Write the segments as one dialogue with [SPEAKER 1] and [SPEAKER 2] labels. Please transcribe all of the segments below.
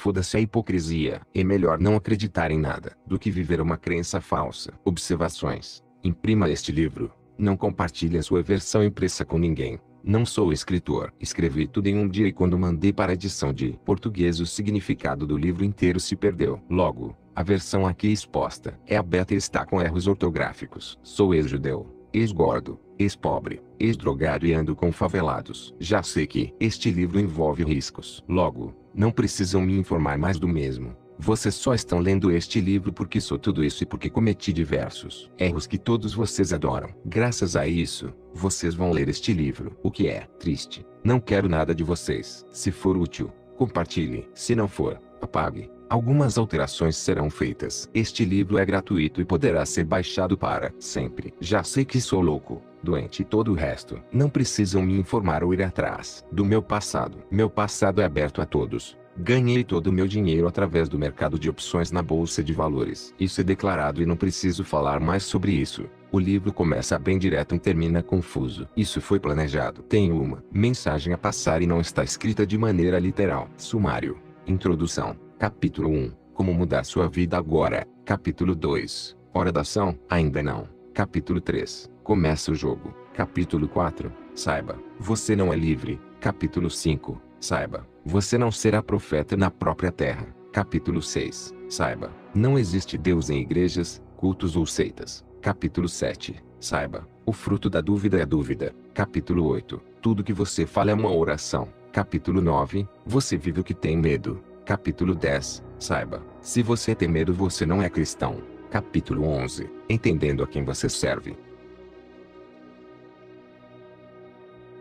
[SPEAKER 1] Foda-se a hipocrisia. É melhor não acreditar em nada do que viver uma crença falsa. Observações. Imprima este livro. Não compartilhe a sua versão impressa com ninguém. Não sou escritor. Escrevi tudo em um dia e quando mandei para a edição de português o significado do livro inteiro se perdeu. Logo, a versão aqui exposta é a beta e está com erros ortográficos. Sou ex-judeu, ex-gordo, ex-pobre, ex-drogado e ando com favelados. Já sei que este livro envolve riscos. Logo, não precisam me informar mais do mesmo. Vocês só estão lendo este livro porque sou tudo isso e porque cometi diversos erros que todos vocês adoram. Graças a isso, vocês vão ler este livro. O que é triste. Não quero nada de vocês. Se for útil, compartilhe. Se não for, apague. Algumas alterações serão feitas. Este livro é gratuito e poderá ser baixado para sempre. Já sei que sou louco, doente e todo o resto. Não precisam me informar ou ir atrás do meu passado. Meu passado é aberto a todos. Ganhei todo o meu dinheiro através do mercado de opções na bolsa de valores. Isso é declarado e não preciso falar mais sobre isso. O livro começa bem direto e termina confuso. Isso foi planejado. Tenho uma mensagem a passar e não está escrita de maneira literal. Sumário. Introdução. Capítulo 1. Como mudar sua vida agora. Capítulo 2. Hora da ação. Ainda não. Capítulo 3. Começa o jogo. Capítulo 4. Saiba, você não é livre. Capítulo 5. Saiba, você não será profeta na própria terra. Capítulo 6. Saiba, não existe Deus em igrejas, cultos ou seitas. Capítulo 7. Saiba, o fruto da dúvida é a dúvida. Capítulo 8. Tudo que você fala é uma oração. Capítulo 9. Você vive o que tem medo. Capítulo 10. Saiba, se você tem medo você não é cristão. Capítulo 11. Entendendo a quem você serve.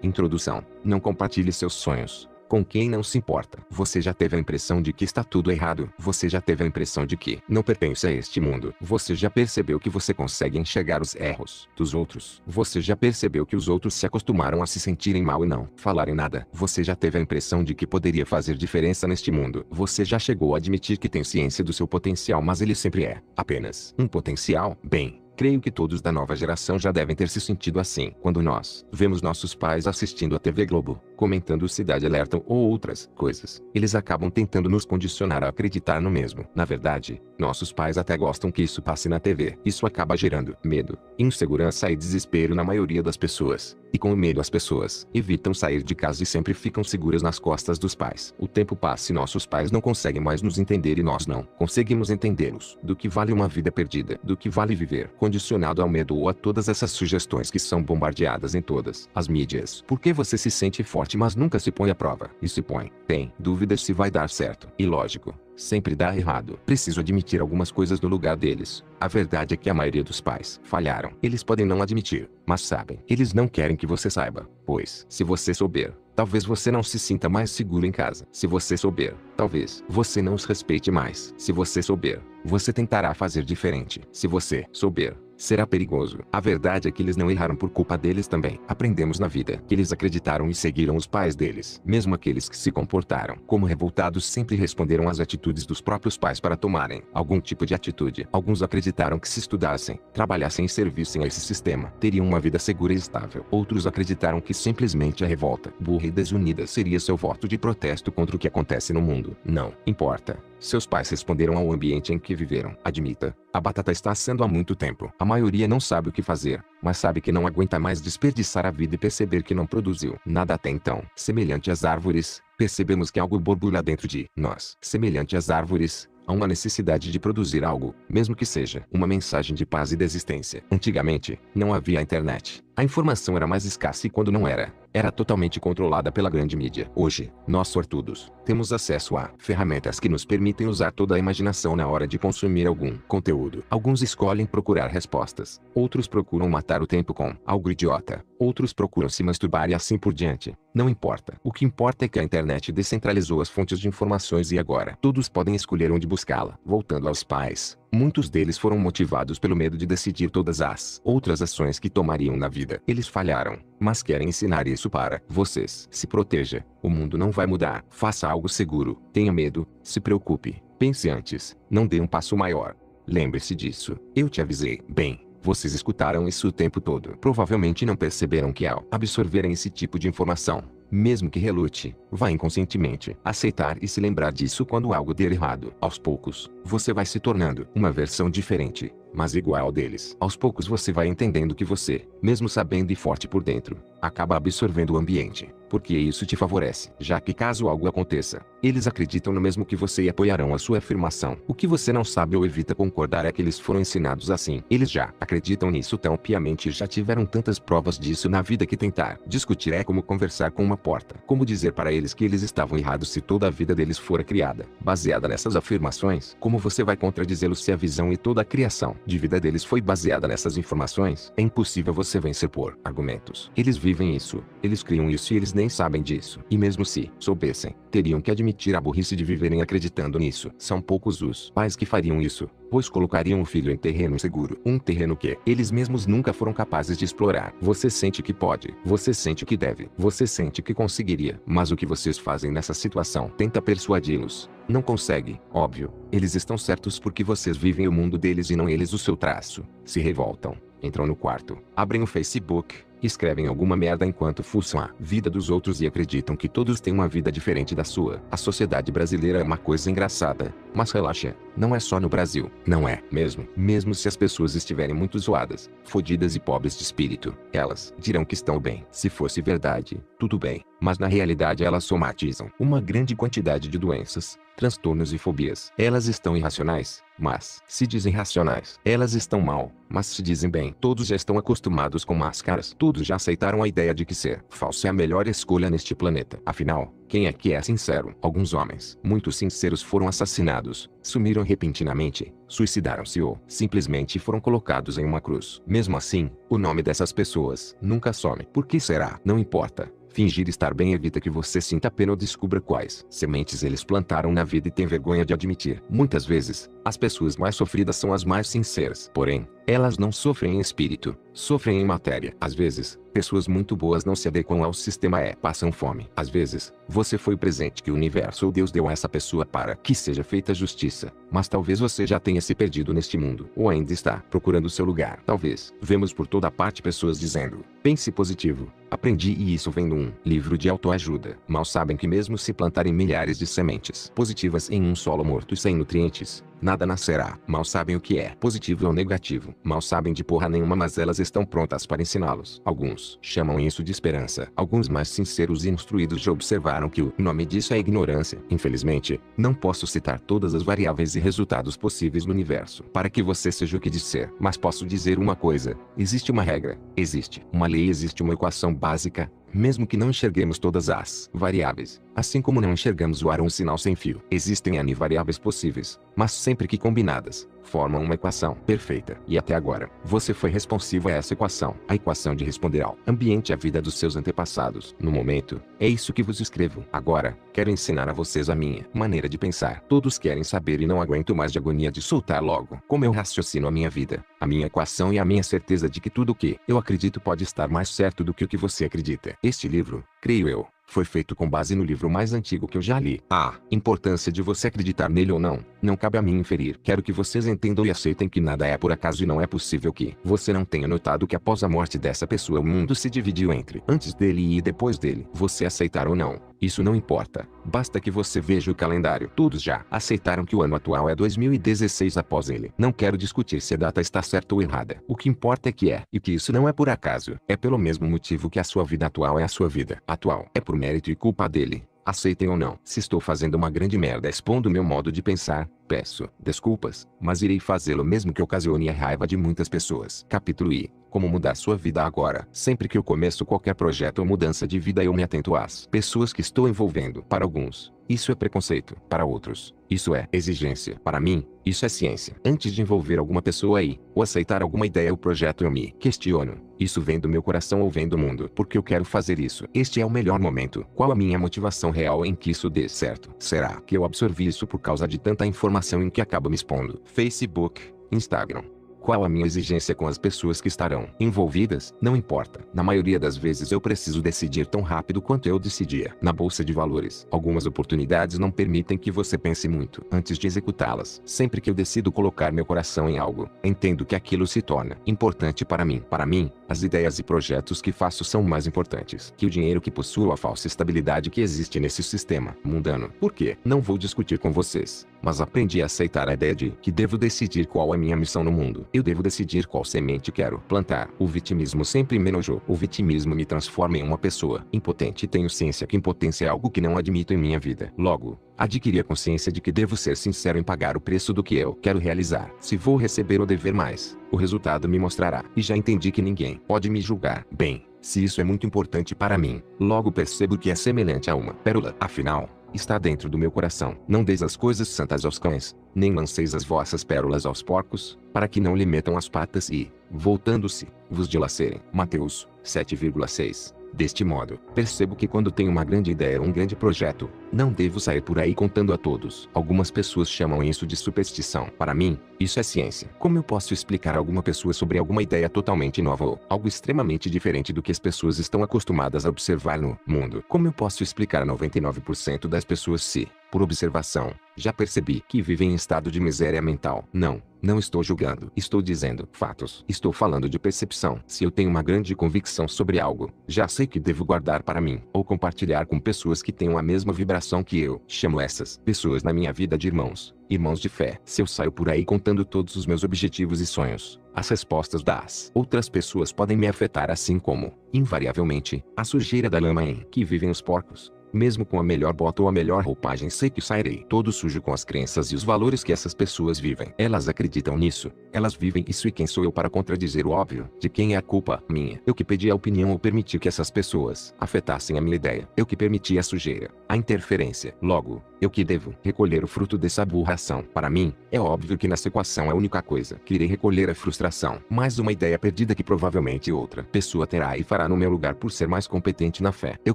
[SPEAKER 1] Introdução. Não compartilhe seus sonhos com quem não se importa. Você já teve a impressão de que está tudo errado? Você já teve a impressão de que não pertence a este mundo? Você já percebeu que você consegue enxergar os erros dos outros? Você já percebeu que os outros se acostumaram a se sentirem mal e não falarem nada? Você já teve a impressão de que poderia fazer diferença neste mundo? Você já chegou a admitir que tem ciência do seu potencial, mas ele sempre é apenas um potencial? Bem, creio que todos da nova geração já devem ter se sentido assim. Quando nós vemos nossos pais assistindo a TV Globo, comentando Cidade Alerta ou outras coisas, eles acabam tentando nos condicionar a acreditar no mesmo. Na verdade, nossos pais até gostam que isso passe na TV. Isso acaba gerando medo, insegurança e desespero na maioria das pessoas. E com o medo as pessoas evitam sair de casa e sempre ficam seguras nas costas dos pais. O tempo passa e nossos pais não conseguem mais nos entender e nós não conseguimos entendê-los. Do que vale uma vida perdida? Do que vale viver condicionado ao medo ou a todas essas sugestões que são bombardeadas em todas as mídias? Por que você se sente forte mas nunca se põe à prova? E se põe, tem dúvidas se vai dar certo. E lógico, sempre dá errado. Preciso admitir algumas coisas no lugar deles. A verdade é que a maioria dos pais falharam. Eles podem não admitir, mas sabem. Eles não querem que você saiba, pois, se você souber, talvez você não se sinta mais seguro em casa. Se você souber, talvez você não os respeite mais. Se você souber, você tentará fazer diferente. Se você souber, será perigoso. A verdade é que eles não erraram por culpa deles também. Aprendemos na vida que eles acreditaram e seguiram os pais deles. Mesmo aqueles que se comportaram como revoltados sempre responderam às atitudes dos próprios pais para tomarem algum tipo de atitude. Alguns acreditaram que se estudassem, trabalhassem e servissem a esse sistema, teriam uma vida segura e estável. Outros acreditaram que simplesmente a revolta burra e desunida seria seu voto de protesto contra o que acontece no mundo. Não importa. Seus pais responderam ao ambiente em que viveram. Admita, a batata está assando há muito tempo. A maioria não sabe o que fazer, mas sabe que não aguenta mais desperdiçar a vida e perceber que não produziu nada até então. Semelhante às árvores, percebemos que algo borbulha dentro de nós. Semelhante às árvores, há uma necessidade de produzir algo, mesmo que seja uma mensagem de paz e desistência. Antigamente, não havia internet. A informação era mais escassa e quando não era totalmente controlada pela grande mídia. Hoje, nós sortudos, temos acesso a ferramentas que nos permitem usar toda a imaginação na hora de consumir algum conteúdo. Alguns escolhem procurar respostas, outros procuram matar o tempo com algo idiota, outros procuram se masturbar e assim por diante. Não importa. O que importa é que a internet descentralizou as fontes de informações e agora todos podem escolher onde buscá-la. Voltando aos pais, muitos deles foram motivados pelo medo de decidir todas as outras ações que tomariam na vida. Eles falharam, mas querem ensinar isso para vocês. Se proteja. O mundo não vai mudar. Faça algo seguro. Tenha medo. Se preocupe. Pense antes. Não dê um passo maior. Lembre-se disso. Eu te avisei. Bem, vocês escutaram isso o tempo todo. Provavelmente não perceberam que ao absorverem esse tipo de informação, Mesmo que relute, vá inconscientemente aceitar e se lembrar disso quando algo der errado. Aos poucos, você vai se tornando uma versão diferente, mas igual deles. Aos poucos você vai entendendo que você, mesmo sabendo e forte por dentro, acaba absorvendo o ambiente, porque isso te favorece, já que caso algo aconteça, eles acreditam no mesmo que você e apoiarão a sua afirmação. O que você não sabe ou evita concordar é que eles foram ensinados assim. Eles já acreditam nisso tão piamente e já tiveram tantas provas disso na vida que tentar discutir é como conversar com uma porta. Como dizer para eles que eles estavam errados se toda a vida deles fora criada baseada nessas afirmações? Como você vai contradizê-los se a visão e toda a criação de vida deles foi baseada nessas informações? É impossível você vencer por argumentos. Eles vivem isso, eles criam isso e eles nem sabem disso. E mesmo se soubessem, teriam que admitir a burrice de viverem acreditando nisso. São poucos os pais que fariam isso, pois colocariam o filho em terreno inseguro. Um terreno que eles mesmos nunca foram capazes de explorar. Você sente que pode, você sente que deve, você sente que conseguiria. Mas o que vocês fazem nessa situação? Tenta persuadi-los. Não consegue, óbvio. Eles estão certos porque vocês vivem o mundo deles e não eles o seu traço. Se revoltam, entram no quarto, abrem o Facebook, escrevem alguma merda enquanto fuçam a vida dos outros e acreditam que todos têm uma vida diferente da sua. A sociedade brasileira é uma coisa engraçada, mas relaxa, não é só no Brasil. Não é mesmo. Mesmo se as pessoas estiverem muito zoadas, fodidas e pobres de espírito, elas dirão que estão bem. Se fosse verdade, tudo bem, mas na realidade elas somatizam uma grande quantidade de doenças, transtornos e fobias. Elas estão irracionais, mas se dizem racionais. Elas estão mal, mas se dizem bem. Todos já estão acostumados com máscaras. Todos já aceitaram a ideia de que ser falso é a melhor escolha neste planeta. Afinal, quem é que é sincero? Alguns homens, muito sinceros, foram assassinados, sumiram repentinamente, suicidaram-se ou simplesmente foram colocados em uma cruz. Mesmo assim, o nome dessas pessoas nunca some. Por que será? Não importa. Fingir estar bem evita que você sinta pena ou descubra quais sementes eles plantaram na vida e tem vergonha de admitir. Muitas vezes, as pessoas mais sofridas são as mais sinceras. Porém, elas não sofrem em espírito, sofrem em matéria. Às vezes, pessoas muito boas não se adequam ao sistema passam fome. Às vezes, você foi o presente que o universo ou Deus deu a essa pessoa para que seja feita justiça. Mas talvez você já tenha se perdido neste mundo, ou ainda está procurando seu lugar. Talvez. Vemos por toda parte pessoas dizendo, pense positivo. Aprendi e isso vem de um livro de autoajuda. Mal sabem que mesmo se plantarem milhares de sementes positivas em um solo morto e sem nutrientes, nada nascerá. Mal sabem o que é positivo ou negativo. Mal sabem de porra nenhuma, mas elas estão prontas para ensiná-los. Alguns chamam isso de esperança. Alguns mais sinceros e instruídos já observaram que o nome disso é ignorância. Infelizmente, não posso citar todas as variáveis e resultados possíveis no universo para que você seja o que diz ser. Mas posso dizer uma coisa. Existe uma regra. Existe uma lei. Existe uma equação básica. Mesmo que não enxerguemos todas as variáveis, assim como não enxergamos o ar ou um sinal sem fio. Existem N variáveis possíveis, mas sempre que combinadas, formam uma equação perfeita. E até agora, você foi responsivo a essa equação. A equação de responder ao ambiente e à vida dos seus antepassados. No momento, é isso que vos escrevo. Agora, quero ensinar a vocês a minha maneira de pensar. Todos querem saber e não aguento mais de agonia de soltar logo. Como eu raciocino a minha vida, a minha equação e a minha certeza de que tudo o que eu acredito pode estar mais certo do que o que você acredita. Este livro, creio eu, foi feito com base no livro mais antigo que eu já li. A importância de você acreditar nele ou não cabe a mim inferir. Quero que vocês entendam e aceitem que nada é por acaso e não é possível que você não tenha notado que após a morte dessa pessoa o mundo se dividiu entre antes dele e depois dele. Você aceitar ou não, isso não importa. Basta que você veja o calendário. Todos já aceitaram que o ano atual é 2016 após ele. Não quero discutir se a data está certa ou errada. O que importa é que é, e que isso não é por acaso. É pelo mesmo motivo que a sua vida atual é a sua vida atual. É por mérito e culpa dele. Aceitem ou não. Se estou fazendo uma grande merda expondo meu modo de pensar, peço desculpas, mas irei fazê-lo mesmo que ocasione a raiva de muitas pessoas. Capítulo I. Como mudar sua vida agora. Sempre que eu começo qualquer projeto ou mudança de vida eu me atento às pessoas que estou envolvendo. Para alguns, isso é preconceito. Para outros, isso é exigência. Para mim, isso é ciência. Antes de envolver alguma pessoa aí, ou aceitar alguma ideia ou projeto eu me questiono. Isso vem do meu coração ou vem do mundo? Porque eu quero fazer isso. Este é o melhor momento. Qual a minha motivação real em que isso dê certo? Será que eu absorvi isso por causa de tanta informação em que acabo me expondo? Facebook, Instagram, Qual a minha exigência com as pessoas que estarão envolvidas? Não importa. Na maioria das vezes eu preciso decidir tão rápido quanto eu decidia. Na bolsa de valores, algumas oportunidades não permitem que você pense muito antes de executá-las. Sempre que eu decido colocar meu coração em algo, entendo que aquilo se torna importante para mim. Para mim, as ideias e projetos que faço são mais importantes que o dinheiro que possuo ou a falsa estabilidade que existe nesse sistema mundano. Por quê? Não vou discutir com vocês, mas aprendi a aceitar a ideia de que devo decidir qual é minha missão no mundo. Eu devo decidir qual semente quero plantar. O vitimismo sempre me enojou. O vitimismo me transforma em uma pessoa impotente e tenho ciência que impotência é algo que não admito em minha vida. Logo, adquiri a consciência de que devo ser sincero em pagar o preço do que eu quero realizar. Se vou receber ou dever mais, o resultado me mostrará. E já entendi que ninguém pode me julgar. Bem, se isso é muito importante para mim, logo percebo que é semelhante a uma pérola. Afinal, está dentro do meu coração. Não deis as coisas santas aos cães, nem lanceis as vossas pérolas aos porcos, para que não lhe metam as patas e, voltando-se, vos dilacerem. Mateus 7,6. Deste modo, percebo que quando tenho uma grande ideia ou um grande projeto, não devo sair por aí contando a todos. Algumas pessoas chamam isso de superstição. Para mim, isso é ciência. Como eu posso explicar a alguma pessoa sobre alguma ideia totalmente nova ou algo extremamente diferente do que as pessoas estão acostumadas a observar no mundo? Como eu posso explicar a 99% das pessoas se, por observação, já percebi que vivem em estado de miséria mental? Não estou julgando. Estou dizendo fatos. Estou falando de percepção. Se eu tenho uma grande convicção sobre algo, já sei que devo guardar para mim, ou compartilhar com pessoas que tenham a mesma vibração que eu. Chamo essas pessoas na minha vida de irmãos de fé. Se eu saio por aí contando todos os meus objetivos e sonhos, as respostas das outras pessoas podem me afetar assim como, invariavelmente, a sujeira da lama em que vivem os porcos. Mesmo com a melhor bota ou a melhor roupagem, sei que sairei todo sujo com as crenças e os valores que essas pessoas vivem. Elas acreditam nisso. Elas vivem isso, e quem sou eu para contradizer o óbvio? De quem é a culpa? Minha. Eu que pedi a opinião ou permiti que essas pessoas afetassem a minha ideia. Eu que permiti a sujeira, a interferência. Logo, eu que devo recolher o fruto dessa aberração. Para mim, é óbvio que nessa equação é a única coisa que irei recolher a frustração. Mais uma ideia perdida que provavelmente outra pessoa terá e fará no meu lugar por ser mais competente na fé. Eu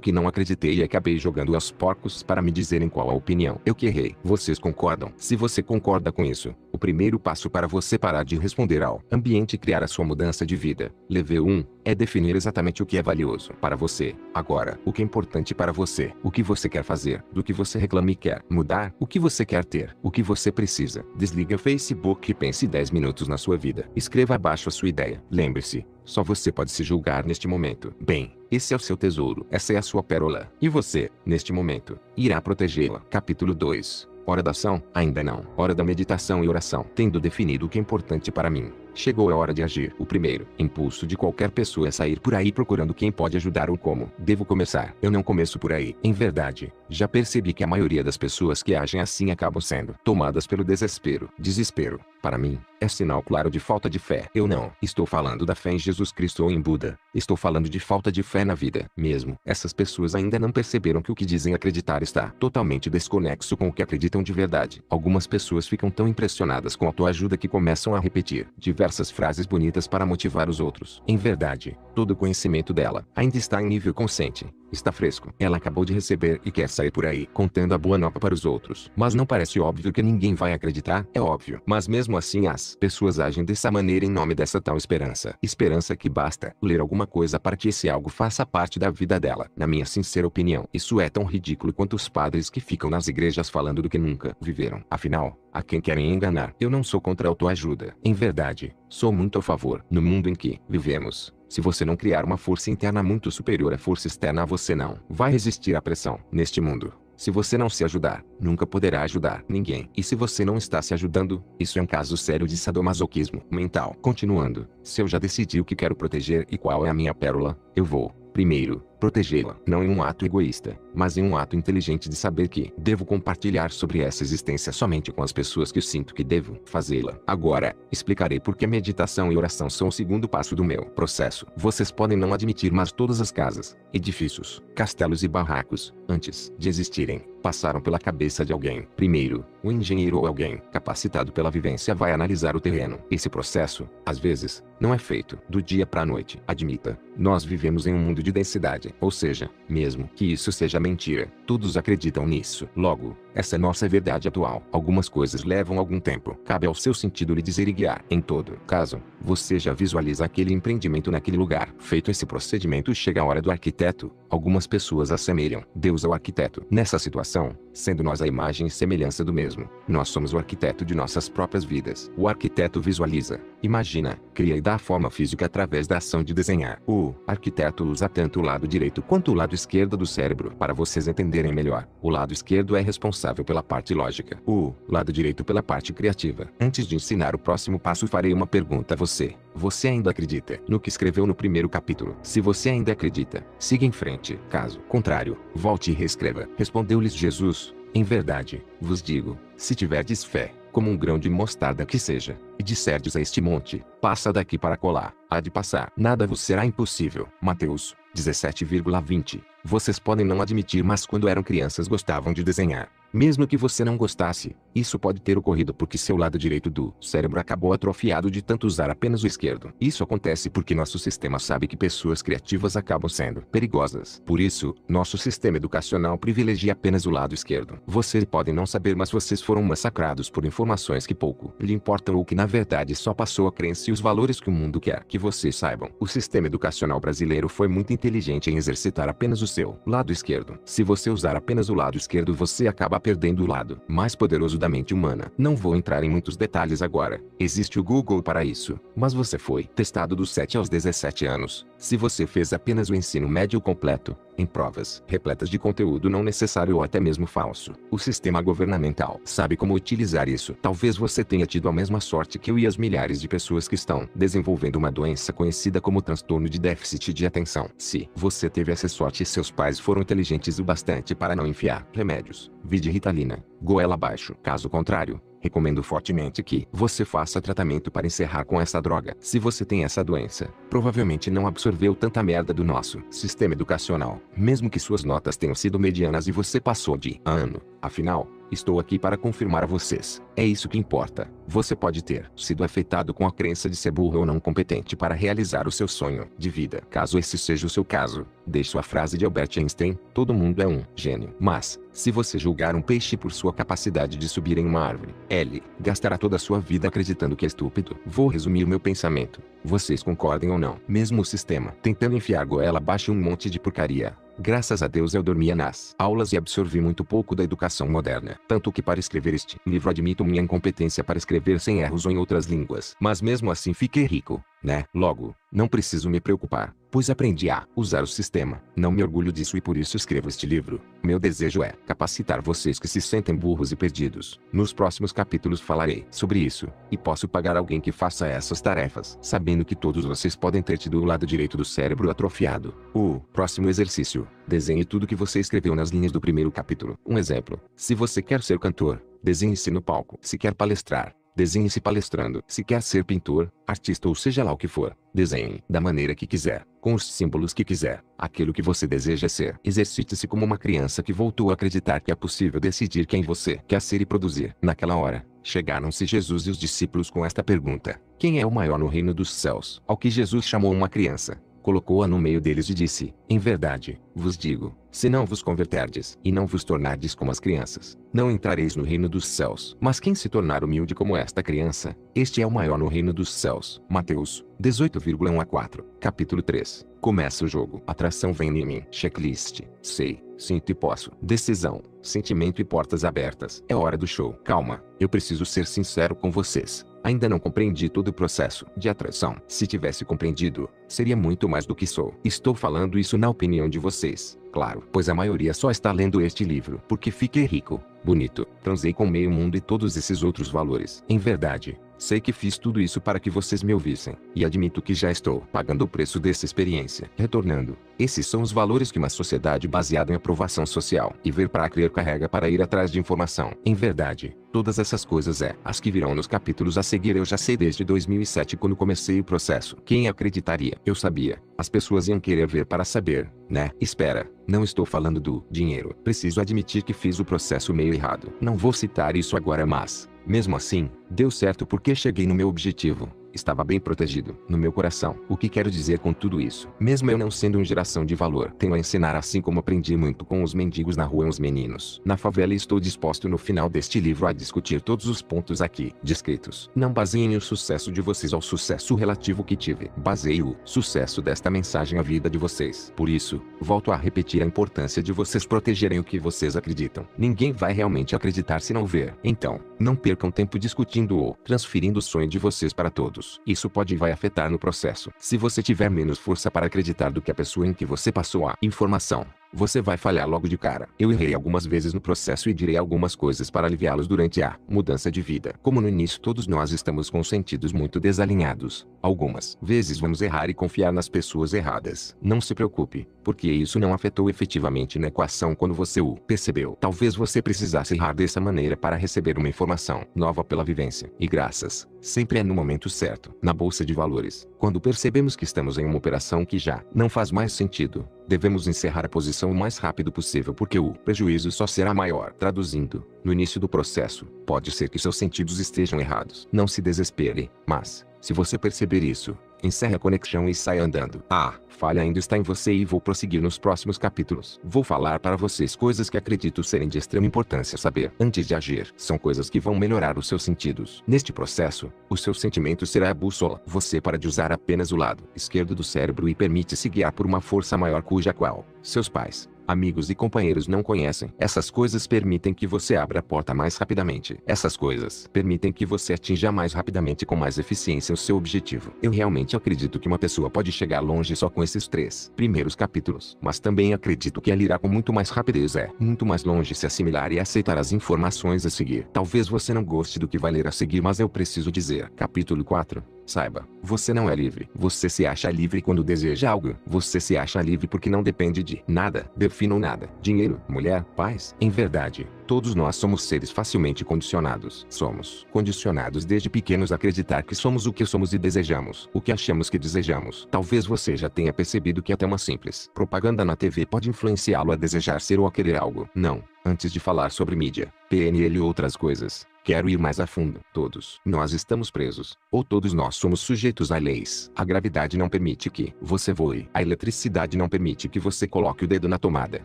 [SPEAKER 1] que não acreditei e acabei jogando aos porcos para me dizerem qual a opinião. Eu que errei. Vocês concordam? Se você concorda com isso, o primeiro passo para você parar de responder ao ambiente e criar a sua mudança de vida, level 1, é definir exatamente o que é valioso para você. Agora, o que é importante para você, o que você quer fazer, do que você reclama e quer mudar, o que você quer ter, o que você precisa. Desliga o Facebook e pense 10 minutos na sua vida. Escreva abaixo a sua ideia. Lembre-se, só você pode se julgar neste momento. Bem, esse é o seu tesouro. Essa é a sua pérola. E você, neste momento, irá protegê-la. Capítulo 2. Hora da ação? Ainda não. Hora da meditação e oração. Tendo definido o que é importante para mim, chegou a hora de agir. O primeiro impulso de qualquer pessoa é sair por aí procurando quem pode ajudar ou como. Devo começar. Eu não começo por aí. Em verdade, já percebi que a maioria das pessoas que agem assim acabam sendo tomadas pelo desespero. Desespero, para mim, é sinal claro de falta de fé. Eu não estou falando da fé em Jesus Cristo ou em Buda. Estou falando de falta de fé na vida mesmo. Essas pessoas ainda não perceberam que o que dizem acreditar está totalmente desconexo com o que acreditam de verdade. Algumas pessoas ficam tão impressionadas com a autoajuda que começam a repetir diversas frases bonitas para motivar os outros. Em verdade, todo o conhecimento dela ainda está em nível consciente. Está fresco. Ela acabou de receber e quer sair por aí contando a boa nova para os outros. Mas não parece óbvio que ninguém vai acreditar? É óbvio. Mas mesmo assim as pessoas agem dessa maneira em nome dessa tal esperança. Esperança que basta ler alguma coisa para que esse algo faça parte da vida dela. Na minha sincera opinião, isso é tão ridículo quanto os padres que ficam nas igrejas falando do que nunca viveram. Afinal, a quem querem enganar? Eu não sou contra a autoajuda. Em verdade, sou muito a favor. No mundo em que vivemos, se você não criar uma força interna muito superior à força externa, você não vai resistir à pressão. Neste mundo, se você não se ajudar, nunca poderá ajudar ninguém. E se você não está se ajudando, isso é um caso sério de sadomasoquismo mental. Continuando, se eu já decidi o que quero proteger e qual é a minha pérola, eu vou, primeiro, protegê-la. Não em um ato egoísta, mas em um ato inteligente de saber que devo compartilhar sobre essa existência somente com as pessoas que eu sinto que devo fazê-la. Agora, explicarei por que meditação e oração são o segundo passo do meu processo. Vocês podem não admitir, mas todas as casas, edifícios, castelos e barracos, antes de existirem, passaram pela cabeça de alguém. Primeiro, o engenheiro ou alguém capacitado pela vivência vai analisar o terreno. Esse processo, às vezes, não é feito do dia para a noite. Admita, nós vivemos em um mundo de densidade. existe. Ou seja, mesmo que isso seja mentira, todos acreditam nisso. Logo, essa é nossa verdade atual. Algumas coisas levam algum tempo. Cabe ao seu sentido lhe dizer e guiar. Em todo caso, você já visualiza aquele empreendimento naquele lugar. Feito esse procedimento, chega a hora do arquiteto. Algumas pessoas assemelham Deus ao arquiteto. Nessa situação, sendo nós a imagem e semelhança do mesmo, nós somos o arquiteto de nossas próprias vidas. O arquiteto visualiza, imagina, cria e dá forma física através da ação de desenhar. O arquiteto usa tanto o lado direito quanto o lado esquerdo do cérebro. Para vocês entenderem melhor, o lado esquerdo é responsável pela parte lógica, o lado direito pela parte criativa. Antes de ensinar o próximo passo, farei uma pergunta a você. Você ainda acredita no que escreveu no primeiro capítulo? Se você ainda acredita, siga em frente. Caso contrário, volte e reescreva. Respondeu-lhes Jesus: em verdade, vos digo, se tiverdes fé, como um grão de mostarda que seja, e disserdes a este monte, passa daqui para colar, há de passar, nada vos será impossível. Mateus 17,20. Vocês podem não admitir, mas quando eram crianças gostavam de desenhar. Mesmo que você não gostasse, isso pode ter ocorrido porque seu lado direito do cérebro acabou atrofiado de tanto usar apenas o esquerdo. Isso acontece porque nosso sistema sabe que pessoas criativas acabam sendo perigosas. Por isso, nosso sistema educacional privilegia apenas o lado esquerdo. Vocês podem não saber, mas vocês foram massacrados por informações que pouco lhe importam ou que na verdade só passou a crença e os valores que o mundo quer que vocês saibam. O sistema educacional brasileiro foi muito inteligente em exercitar apenas o seu lado esquerdo. Se você usar apenas o lado esquerdo, você acaba perdendo o lado mais poderoso da mente humana. Não vou entrar em muitos detalhes agora. Existe o Google para isso. Mas você foi testado dos 7 aos 17 anos. Se você fez apenas o ensino médio completo, em provas repletas de conteúdo não necessário ou até mesmo falso, o sistema governamental sabe como utilizar isso. Talvez você tenha tido a mesma sorte que eu e as milhares de pessoas que estão desenvolvendo uma doença conhecida como transtorno de déficit de atenção. Se você teve essa sorte e seus pais foram inteligentes o bastante para não enfiar remédios, vide Ritalina, goela abaixo. Caso contrário, recomendo fortemente que você faça tratamento para encerrar com essa droga. Se você tem essa doença, provavelmente não absorveu tanta merda do nosso sistema educacional, mesmo que suas notas tenham sido medianas e você passou de ano. Afinal, estou aqui para confirmar a vocês. É isso que importa. Você pode ter sido afetado com a crença de ser burro ou não competente para realizar o seu sonho de vida. Caso esse seja o seu caso, deixo a frase de Albert Einstein: todo mundo é um gênio. Mas, se você julgar um peixe por sua capacidade de subir em uma árvore, ele gastará toda a sua vida acreditando que é estúpido. Vou resumir o meu pensamento. Vocês concordem ou não? Mesmo o sistema tentando enfiar goela abaixo um monte de porcaria. Graças a Deus eu dormia nas aulas e absorvi muito pouco da educação moderna. Tanto que para escrever este livro admito minha incompetência para escrever sem erros ou em outras línguas. Mas mesmo assim fiquei rico, né? Logo, não preciso me preocupar, pois aprendi a usar o sistema. Não me orgulho disso e por isso escrevo este livro. Meu desejo é capacitar vocês que se sentem burros e perdidos. Nos próximos capítulos falarei sobre isso, e posso pagar alguém que faça essas tarefas, sabendo que todos vocês podem ter tido o lado direito do cérebro atrofiado. O próximo exercício: desenhe tudo que você escreveu nas linhas do primeiro capítulo. Um exemplo: se você quer ser cantor, desenhe-se no palco. Se quer palestrar, desenhe-se palestrando. Se quer ser pintor, artista ou seja lá o que for, desenhe da maneira que quiser, com os símbolos que quiser, aquilo que você deseja ser. Exercite-se como uma criança que voltou a acreditar que é possível decidir quem você quer ser e produzir. Naquela hora, chegaram-se Jesus e os discípulos com esta pergunta: quem é o maior no reino dos céus? Ao que Jesus chamou uma criança, colocou-a no meio deles e disse: em verdade, vos digo, se não vos converterdes e não vos tornardes como as crianças, não entrareis no reino dos céus. Mas quem se tornar humilde como esta criança, este é o maior no reino dos céus. Mateus 18,1-4. Capítulo 3. Começa o jogo. Atração vem em mim. Checklist. Sei, sinto e posso. Decisão, sentimento e portas abertas. É hora do show. Calma, eu preciso ser sincero com vocês. Ainda não compreendi todo o processo de atração. Se tivesse compreendido, seria muito mais do que sou. Estou falando isso na opinião de vocês, claro, pois a maioria só está lendo este livro porque fiquei rico, bonito, transei com meio mundo e todos esses outros valores. Em verdade, sei que fiz tudo isso para que vocês me ouvissem, e admito que já estou pagando o preço dessa experiência. Retornando, esses são os valores que uma sociedade baseada em aprovação social e ver para crer carrega para ir atrás de informação. Em verdade, todas essas coisas as que virão nos capítulos a seguir eu já sei desde 2007 quando comecei o processo. Quem acreditaria? Eu sabia. As pessoas iam querer ver para saber, né? Espera, não estou falando do dinheiro. Preciso admitir que fiz o processo meio errado. Não vou citar isso agora, mas mesmo assim, deu certo porque cheguei no meu objetivo. estava bem protegido, no meu coração. O que quero dizer com tudo isso? Mesmo eu não sendo uma geração de valor, tenho a ensinar assim como aprendi muito com os mendigos na rua e os meninos na favela, e estou disposto no final deste livro a discutir todos os pontos aqui descritos. Não baseiem o sucesso de vocês ao sucesso relativo que tive. Baseie o sucesso desta mensagem à vida de vocês. Por isso, volto a repetir a importância de vocês protegerem o que vocês acreditam. Ninguém vai realmente acreditar se não ver. Então, não percam tempo discutindo ou transferindo o sonho de vocês para todos. Isso pode e vai afetar no processo. Se você tiver menos força para acreditar do que a pessoa em que você passou a informação, você vai falhar logo de cara. Eu errei algumas vezes no processo e direi algumas coisas para aliviá-los durante a mudança de vida. Como no início todos nós estamos com sentidos muito desalinhados, algumas vezes vamos errar e confiar nas pessoas erradas. Não se preocupe, porque isso não afetou efetivamente na equação quando você o percebeu. Talvez você precisasse errar dessa maneira para receber uma informação nova pela vivência. E graças, sempre é no momento certo. Na bolsa de valores, quando percebemos que estamos em uma operação que já não faz mais sentido, devemos encerrar a posição o mais rápido possível, porque o prejuízo só será maior. Traduzindo, no início do processo, pode ser que seus sentidos estejam errados. Não se desespere, mas, se você perceber isso, encerre a conexão e saia andando. A falha ainda está em você e vou prosseguir nos próximos capítulos. Vou falar para vocês coisas que acredito serem de extrema importância saber antes de agir. São coisas que vão melhorar os seus sentidos. Neste processo, o seu sentimento será a bússola. Você para de usar apenas o lado esquerdo do cérebro e permite-se guiar por uma força maior cuja qual seus pais, amigos e companheiros não conhecem. Essas coisas permitem que você abra a porta mais rapidamente. Essas coisas permitem que você atinja mais rapidamente e com mais eficiência o seu objetivo. Eu realmente acredito que uma pessoa pode chegar longe só com esses 3 primeiros capítulos. Mas também acredito que ela irá com muito mais rapidez, muito mais longe se assimilar e aceitar as informações a seguir. Talvez você não goste do que vai ler a seguir, mas eu preciso dizer. Capítulo 4. Saiba, você não é livre. Você se acha livre quando deseja algo. Você se acha livre porque não depende de nada. Definam nada. Dinheiro, mulher, paz. Em verdade, todos nós somos seres facilmente condicionados. Somos condicionados desde pequenos a acreditar que somos o que somos e desejamos o que achamos que desejamos. Talvez você já tenha percebido que até uma simples propaganda na TV pode influenciá-lo a desejar ser ou a querer algo. Não. Antes de falar sobre mídia, PNL e outras coisas, quero ir mais a fundo. Todos nós estamos presos, ou todos nós somos sujeitos a leis. A gravidade não permite que você voe. A eletricidade não permite que você coloque o dedo na tomada.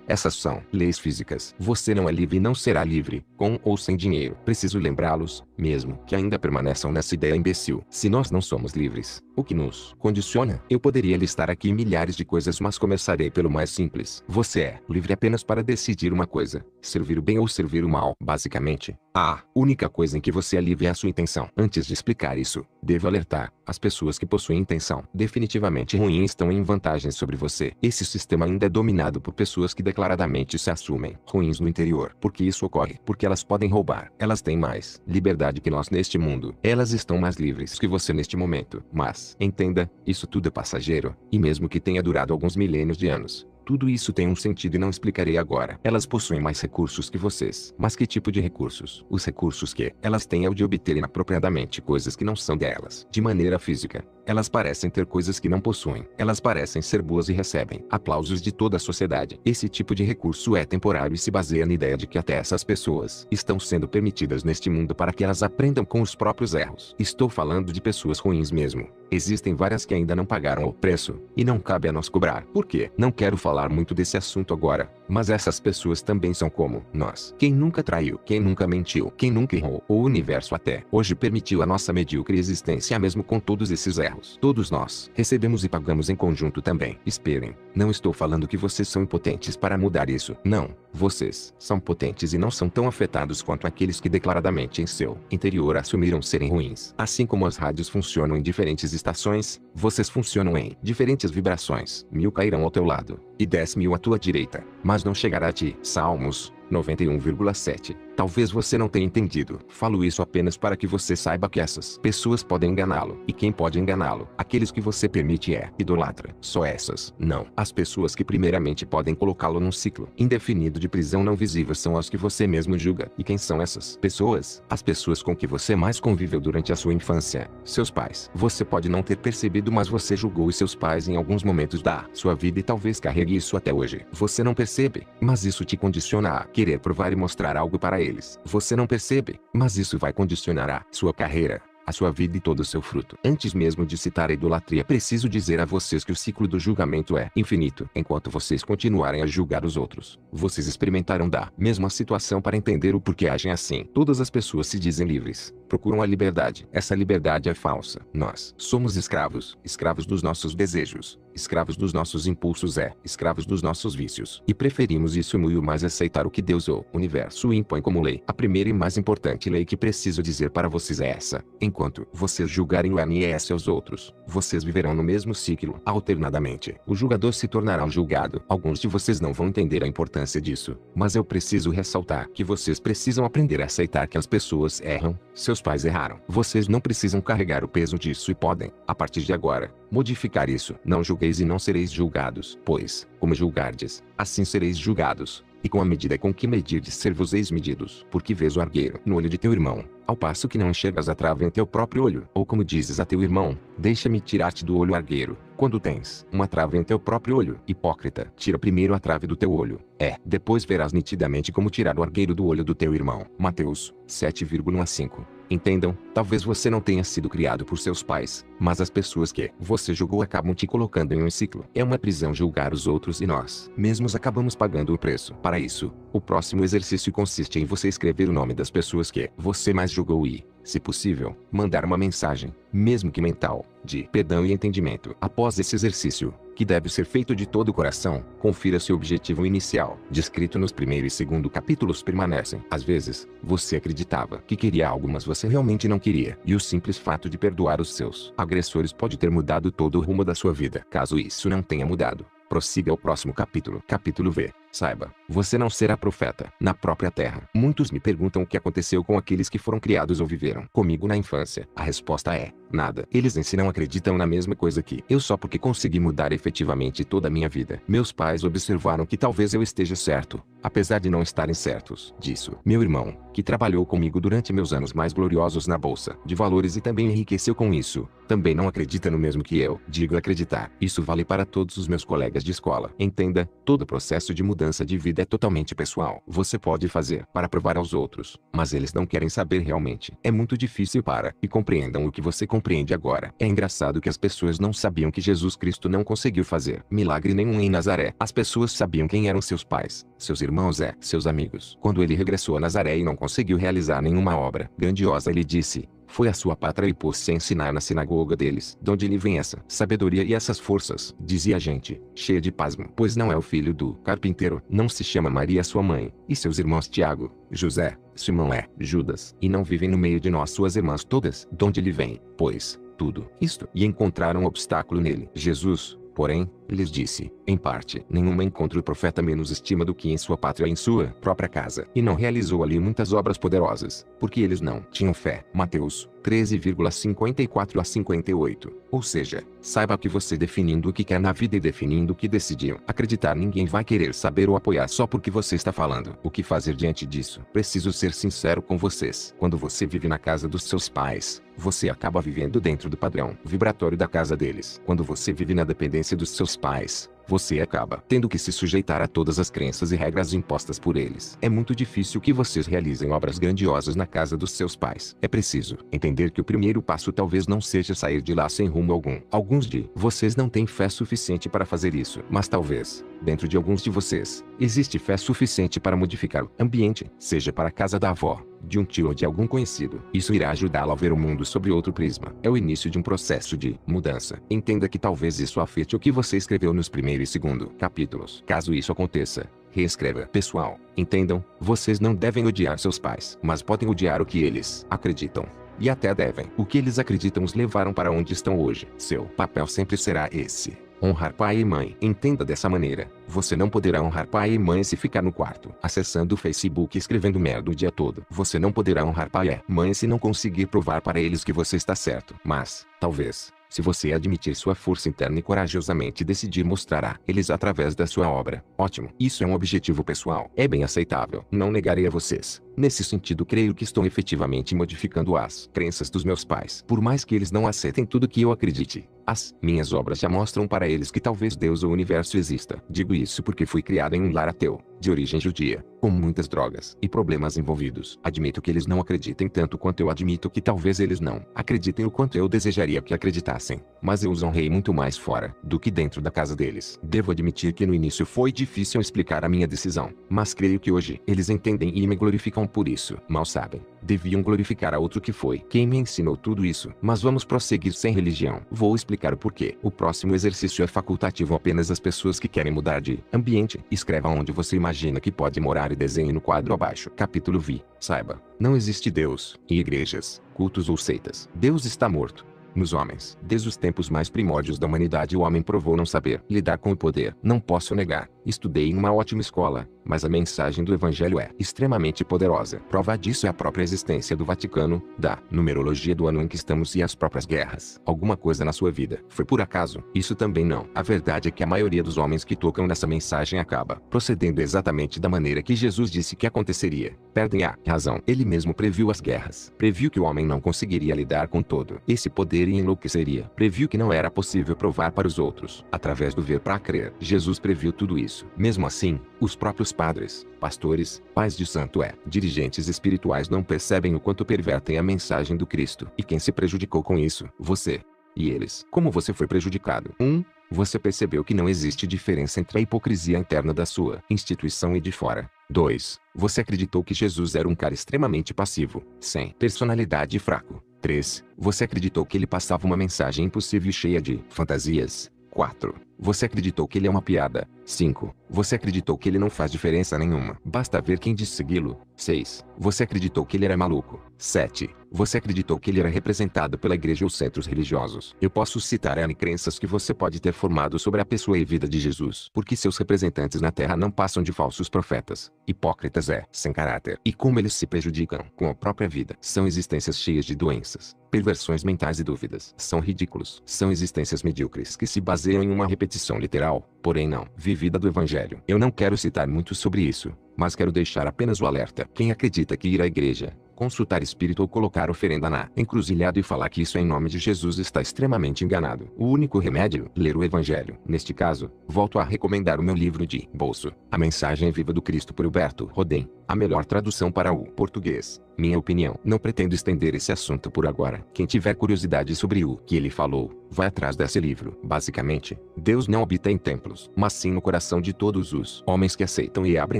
[SPEAKER 1] Essas são leis físicas. Você não é livre e não será livre, com ou sem dinheiro. Preciso lembrá-los, mesmo que ainda permaneçam nessa ideia imbecil. Se nós não somos livres, o que nos condiciona? Eu poderia listar aqui milhares de coisas, mas começarei pelo mais simples. Você é livre apenas para decidir uma coisa: servir o bem ou servir o mal. Basicamente, a única coisa em que você é livre é a sua intenção. Antes de explicar isso, devo alertar: as pessoas que possuem intenção definitivamente ruim estão em vantagem sobre você. Esse sistema ainda é dominado por pessoas que declaradamente se assumem ruins no interior. Por que isso ocorre? Porque elas podem roubar. Elas têm mais liberdade que nós neste mundo. Elas estão mais livres que você neste momento. Mas, entenda, isso tudo é passageiro, e mesmo que tenha durado alguns milênios de anos, tudo isso tem um sentido e não explicarei agora. Elas possuem mais recursos que vocês. Mas que tipo de recursos? Os recursos que elas têm é o de obter inapropriadamente coisas que não são delas. De maneira física, elas parecem ter coisas que não possuem. Elas parecem ser boas e recebem aplausos de toda a sociedade. Esse tipo de recurso é temporário e se baseia na ideia de que até essas pessoas estão sendo permitidas neste mundo para que elas aprendam com os próprios erros. Estou falando de pessoas ruins mesmo. Existem várias que ainda não pagaram o preço, e não cabe a nós cobrar. Por quê? Não quero falar muito desse assunto agora, mas essas pessoas também são como nós. Quem nunca traiu, quem nunca mentiu, quem nunca errou, o universo até hoje permitiu a nossa medíocre existência mesmo com todos esses erros. Todos nós recebemos e pagamos em conjunto também. Esperem, não estou falando que vocês são impotentes para mudar isso. Não, vocês são potentes e não são tão afetados quanto aqueles que declaradamente em seu interior assumiram serem ruins. Assim como as rádios funcionam em diferentes estações, vocês funcionam em diferentes vibrações. 1000 cairão ao teu lado, e 10.000 à tua direita, mas não chegará a ti. Salmos 91,7. Talvez você não tenha entendido. Falo isso apenas para que você saiba que essas pessoas podem enganá-lo. E quem pode enganá-lo? Aqueles que você permite idolatra. Só essas. Não. As pessoas que primeiramente podem colocá-lo num ciclo indefinido de prisão não visível são as que você mesmo julga. E quem são essas pessoas? As pessoas com que você mais conviveu durante a sua infância. Seus pais. Você pode não ter percebido, mas você julgou os seus pais em alguns momentos da sua vida e talvez carregue isso até hoje. Você não percebe, mas isso te condiciona a querer provar e mostrar algo para eles. Você não percebe, mas isso vai condicionar a sua carreira, a sua vida e todo o seu fruto. Antes mesmo de citar a idolatria, preciso dizer a vocês que o ciclo do julgamento é infinito. Enquanto vocês continuarem a julgar os outros, vocês experimentarão da mesma situação para entender o porquê agem assim. Todas as pessoas se dizem livres, procuram a liberdade. Essa liberdade é falsa. Nós somos escravos, escravos dos nossos desejos, escravos dos nossos impulsos, escravos dos nossos vícios. E preferimos isso muito mais aceitar o que Deus ou o universo impõe como lei. A primeira e mais importante lei que preciso dizer para vocês é essa: enquanto vocês julgarem o ANS aos outros, vocês viverão no mesmo ciclo. Alternadamente, o julgador se tornará o julgado. Alguns de vocês não vão entender a importância disso, mas eu preciso ressaltar que vocês precisam aprender a aceitar que as pessoas erram. Seus pais erraram. Vocês não precisam carregar o peso disso e podem, a partir de agora, modificar isso. Não julgueis e não sereis julgados, pois, como julgardes, assim sereis julgados. E com a medida com que medirdes ser-vos-eis medidos. Porque vês o argueiro no olho de teu irmão, ao passo que não enxergas a trave em teu próprio olho. Ou como dizes a teu irmão, deixa-me tirar-te do olho argueiro, quando tens uma trave em teu próprio olho. Hipócrita, tira primeiro a trave do teu olho, depois verás nitidamente como tirar o argueiro do olho do teu irmão. Mateus 7,15. Entendam, talvez você não tenha sido criado por seus pais, mas as pessoas que você julgou acabam te colocando em um ciclo. É uma prisão julgar os outros e nós mesmos acabamos pagando o preço. Para isso, o próximo exercício consiste em você escrever o nome das pessoas que você mais julgou e, se possível, mandar uma mensagem, mesmo que mental, de perdão e entendimento. Após esse exercício, que deve ser feito de todo o coração, confira se o objetivo inicial, descrito nos primeiro e segundo capítulos, permanecem. Às vezes, você acreditava que queria algo, mas você realmente não queria. E o simples fato de perdoar os seus agressores pode ter mudado todo o rumo da sua vida. Caso isso não tenha mudado, prossiga ao próximo capítulo. Capítulo V. Saiba, você não será profeta na própria terra. Muitos me perguntam o que aconteceu com aqueles que foram criados ou viveram comigo na infância. A resposta é: nada. Eles em si não acreditam na mesma coisa que eu só porque consegui mudar efetivamente toda a minha vida. Meus pais observaram que talvez eu esteja certo, apesar de não estarem certos disso. Meu irmão, que trabalhou comigo durante meus anos mais gloriosos na bolsa de valores e também enriqueceu com isso, também não acredita no mesmo que eu digo acreditar. Isso vale para todos os meus colegas de escola. Entenda, todo o processo de mudança de vida é totalmente pessoal. Você pode fazer para provar aos outros, mas eles não querem saber realmente. É muito difícil para que compreendam o que você compreende agora. É engraçado que as pessoas não sabiam que Jesus Cristo não conseguiu fazer milagre nenhum em Nazaré. As pessoas sabiam quem eram seus pais, seus irmãos seus amigos. Quando ele regressou a Nazaré e não conseguiu realizar nenhuma obra grandiosa, ele disse: foi a sua pátria e pôs-se a ensinar na sinagoga deles. De onde lhe vem essa sabedoria e essas forças? Dizia a gente, cheia de pasmo. Pois não é o filho do carpinteiro? Não se chama Maria sua mãe, e seus irmãos Tiago, José, Simão Judas, e não vivem no meio de nós suas irmãs todas? De onde lhe vem, pois, tudo isto? E encontraram um obstáculo nele. Jesus, porém, lhes disse: em parte, nenhuma encontra o profeta menos estima do que em sua pátria e em sua própria casa. E não realizou ali muitas obras poderosas, porque eles não tinham fé. Mateus 13,54-58. Ou seja, saiba que você definindo o que quer na vida e definindo o que decidiu acreditar, ninguém vai querer saber ou apoiar só porque você está falando. O que fazer diante disso? Preciso ser sincero com vocês. Quando você vive na casa dos seus pais, você acaba vivendo dentro do padrão vibratório da casa deles. Quando você vive na dependência dos seus pais, você acaba tendo que se sujeitar a todas as crenças e regras impostas por eles. É muito difícil que vocês realizem obras grandiosas na casa dos seus pais. É preciso entender que o primeiro passo talvez não seja sair de lá sem rumo algum. Alguns de vocês não têm fé suficiente para fazer isso, mas talvez, dentro de alguns de vocês, existe fé suficiente para modificar o ambiente, seja para a casa da avó, de um tio ou de algum conhecido. Isso irá ajudá-lo a ver o mundo sob outro prisma. É o início de um processo de mudança. Entenda que talvez isso afete o que você escreveu nos primeiro e segundo capítulos. Caso isso aconteça, reescreva. Pessoal, entendam, vocês não devem odiar seus pais, mas podem odiar o que eles acreditam. E até devem. O que eles acreditam os levaram para onde estão hoje. Seu papel sempre será esse: honrar pai e mãe. Entenda dessa maneira. Você não poderá honrar pai e mãe se ficar no quarto, acessando o Facebook e escrevendo merda o dia todo. Você não poderá honrar pai e mãe se não conseguir provar para eles que você está certo. Mas, talvez, se você admitir sua força interna e corajosamente decidir mostrar a eles através da sua obra, ótimo. Isso é um objetivo pessoal. É bem aceitável. Não negarei a vocês Nesse sentido, creio que estou efetivamente modificando as crenças dos meus pais. Por mais que eles não aceitem tudo que eu acredite, as minhas obras já mostram para eles que talvez Deus ou o universo exista. Digo isso porque fui criado em um lar ateu, de origem judia, com muitas drogas e problemas envolvidos. Admito que eles não acreditem tanto quanto eu admito que talvez eles não acreditem o quanto eu desejaria que acreditassem. Mas eu os honrei muito mais fora do que dentro da casa deles. Devo admitir que no início foi difícil explicar a minha decisão, mas creio que hoje eles entendem e me glorificam por isso. Mal sabem, deviam glorificar a outro que foi quem me ensinou tudo isso. Mas vamos prosseguir sem religião. Vou explicar o porquê. O próximo exercício é facultativo apenas às pessoas que querem mudar de ambiente. Escreva onde você imagina que pode morar e desenhe no quadro abaixo. Capítulo V. Saiba, não existe Deus, e igrejas, cultos ou seitas. Deus está morto. Nos homens, desde os tempos mais primórdios da humanidade, o homem provou não saber lidar com o poder. Não posso negar, estudei em uma ótima escola, mas a mensagem do Evangelho é extremamente poderosa. Prova disso é a própria existência do Vaticano, da numerologia do ano em que estamos e as próprias guerras. Alguma coisa na sua vida foi por acaso? Isso também não. A verdade é que a maioria dos homens que tocam nessa mensagem acaba procedendo exatamente da maneira que Jesus disse que aconteceria. Perdem a razão. Ele mesmo previu as guerras. Previu que o homem não conseguiria lidar com todo esse poder e enlouqueceria. Previu que não era possível provar para os outros, através do ver para crer. Jesus previu tudo isso. Mesmo assim, os próprios padres, pastores, pais de santo dirigentes espirituais não percebem o quanto pervertem a mensagem do Cristo. E quem se prejudicou com isso? Você. E eles. Como você foi prejudicado? 1. Você percebeu que não existe diferença entre a hipocrisia interna da sua instituição e de fora. 2. Você acreditou que Jesus era um cara extremamente passivo, sem personalidade e fraco. 3. Você acreditou que ele passava uma mensagem impossível e cheia de fantasias. 4. Você acreditou que ele é uma piada. 5. Você acreditou que ele não faz diferença nenhuma. Basta ver quem diz segui-lo. 6. Você acreditou que ele era maluco. 7. Você acreditou que ele era representado pela igreja ou centros religiosos. Eu posso citar N crenças que você pode ter formado sobre a pessoa e vida de Jesus. Porque seus representantes na terra não passam de falsos profetas, hipócritas sem caráter. E como eles se prejudicam com a própria vida. São existências cheias de doenças, perversões mentais e dúvidas. São ridículos. São existências medíocres que se baseiam em uma repetição literal, porém não vivida do Evangelho. Eu não quero citar muito sobre isso, mas quero deixar apenas o alerta. Quem acredita que ir à igreja, consultar espírito ou colocar oferenda na encruzilhada e falar que isso é em nome de Jesus está extremamente enganado. O único remédio, ler o Evangelho. Neste caso, volto a recomendar o meu livro de bolso, A Mensagem Viva do Cristo por Huberto Rodin, a melhor tradução para o português. Minha opinião. Não pretendo estender esse assunto por agora. Quem tiver curiosidade sobre o que ele falou, vai atrás desse livro. Basicamente, Deus não habita em templos, mas sim no coração de todos os homens que aceitam e abrem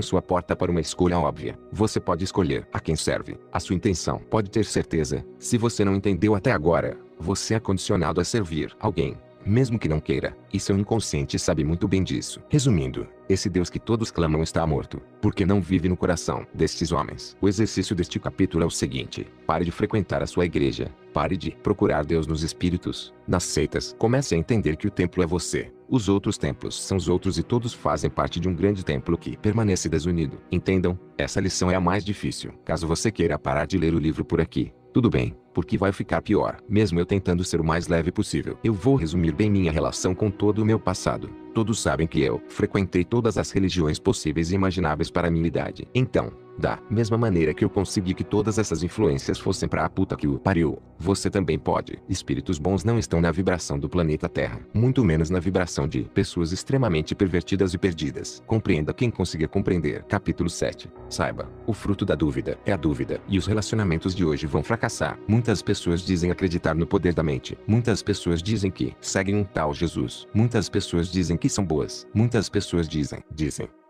[SPEAKER 1] sua porta para uma escolha óbvia. Você pode escolher a quem serve. A sua intenção. Pode ter certeza, se você não entendeu até agora, você é condicionado a servir alguém, mesmo que não queira, e seu inconsciente sabe muito bem disso. Resumindo, esse Deus que todos clamam está morto, porque não vive no coração destes homens. O exercício deste capítulo é o seguinte: pare de frequentar a sua igreja, pare de procurar Deus nos espíritos, nas seitas. Comece a entender que o templo é você. Os outros templos são os outros e todos fazem parte de um grande templo que permanece desunido. Entendam, essa lição é a mais difícil. Caso você queira parar de ler o livro por aqui, tudo bem, porque vai ficar pior. Mesmo eu tentando ser o mais leve possível. Eu vou resumir bem minha relação com todo o meu passado. Todos sabem que eu frequentei todas as religiões possíveis e imagináveis para a minha idade. Então, da mesma maneira que eu consegui que todas essas influências fossem pra puta que o pariu, você também pode. Espíritos bons não estão na vibração do planeta Terra, muito menos na vibração de pessoas extremamente pervertidas e perdidas. Compreenda quem consiga compreender. Capítulo 7. Saiba, o fruto da dúvida é a dúvida, e os relacionamentos de hoje vão fracassar. Muitas pessoas dizem acreditar no poder da mente. Muitas pessoas dizem que seguem um tal Jesus. Muitas pessoas dizem que são boas. Muitas pessoas dizem,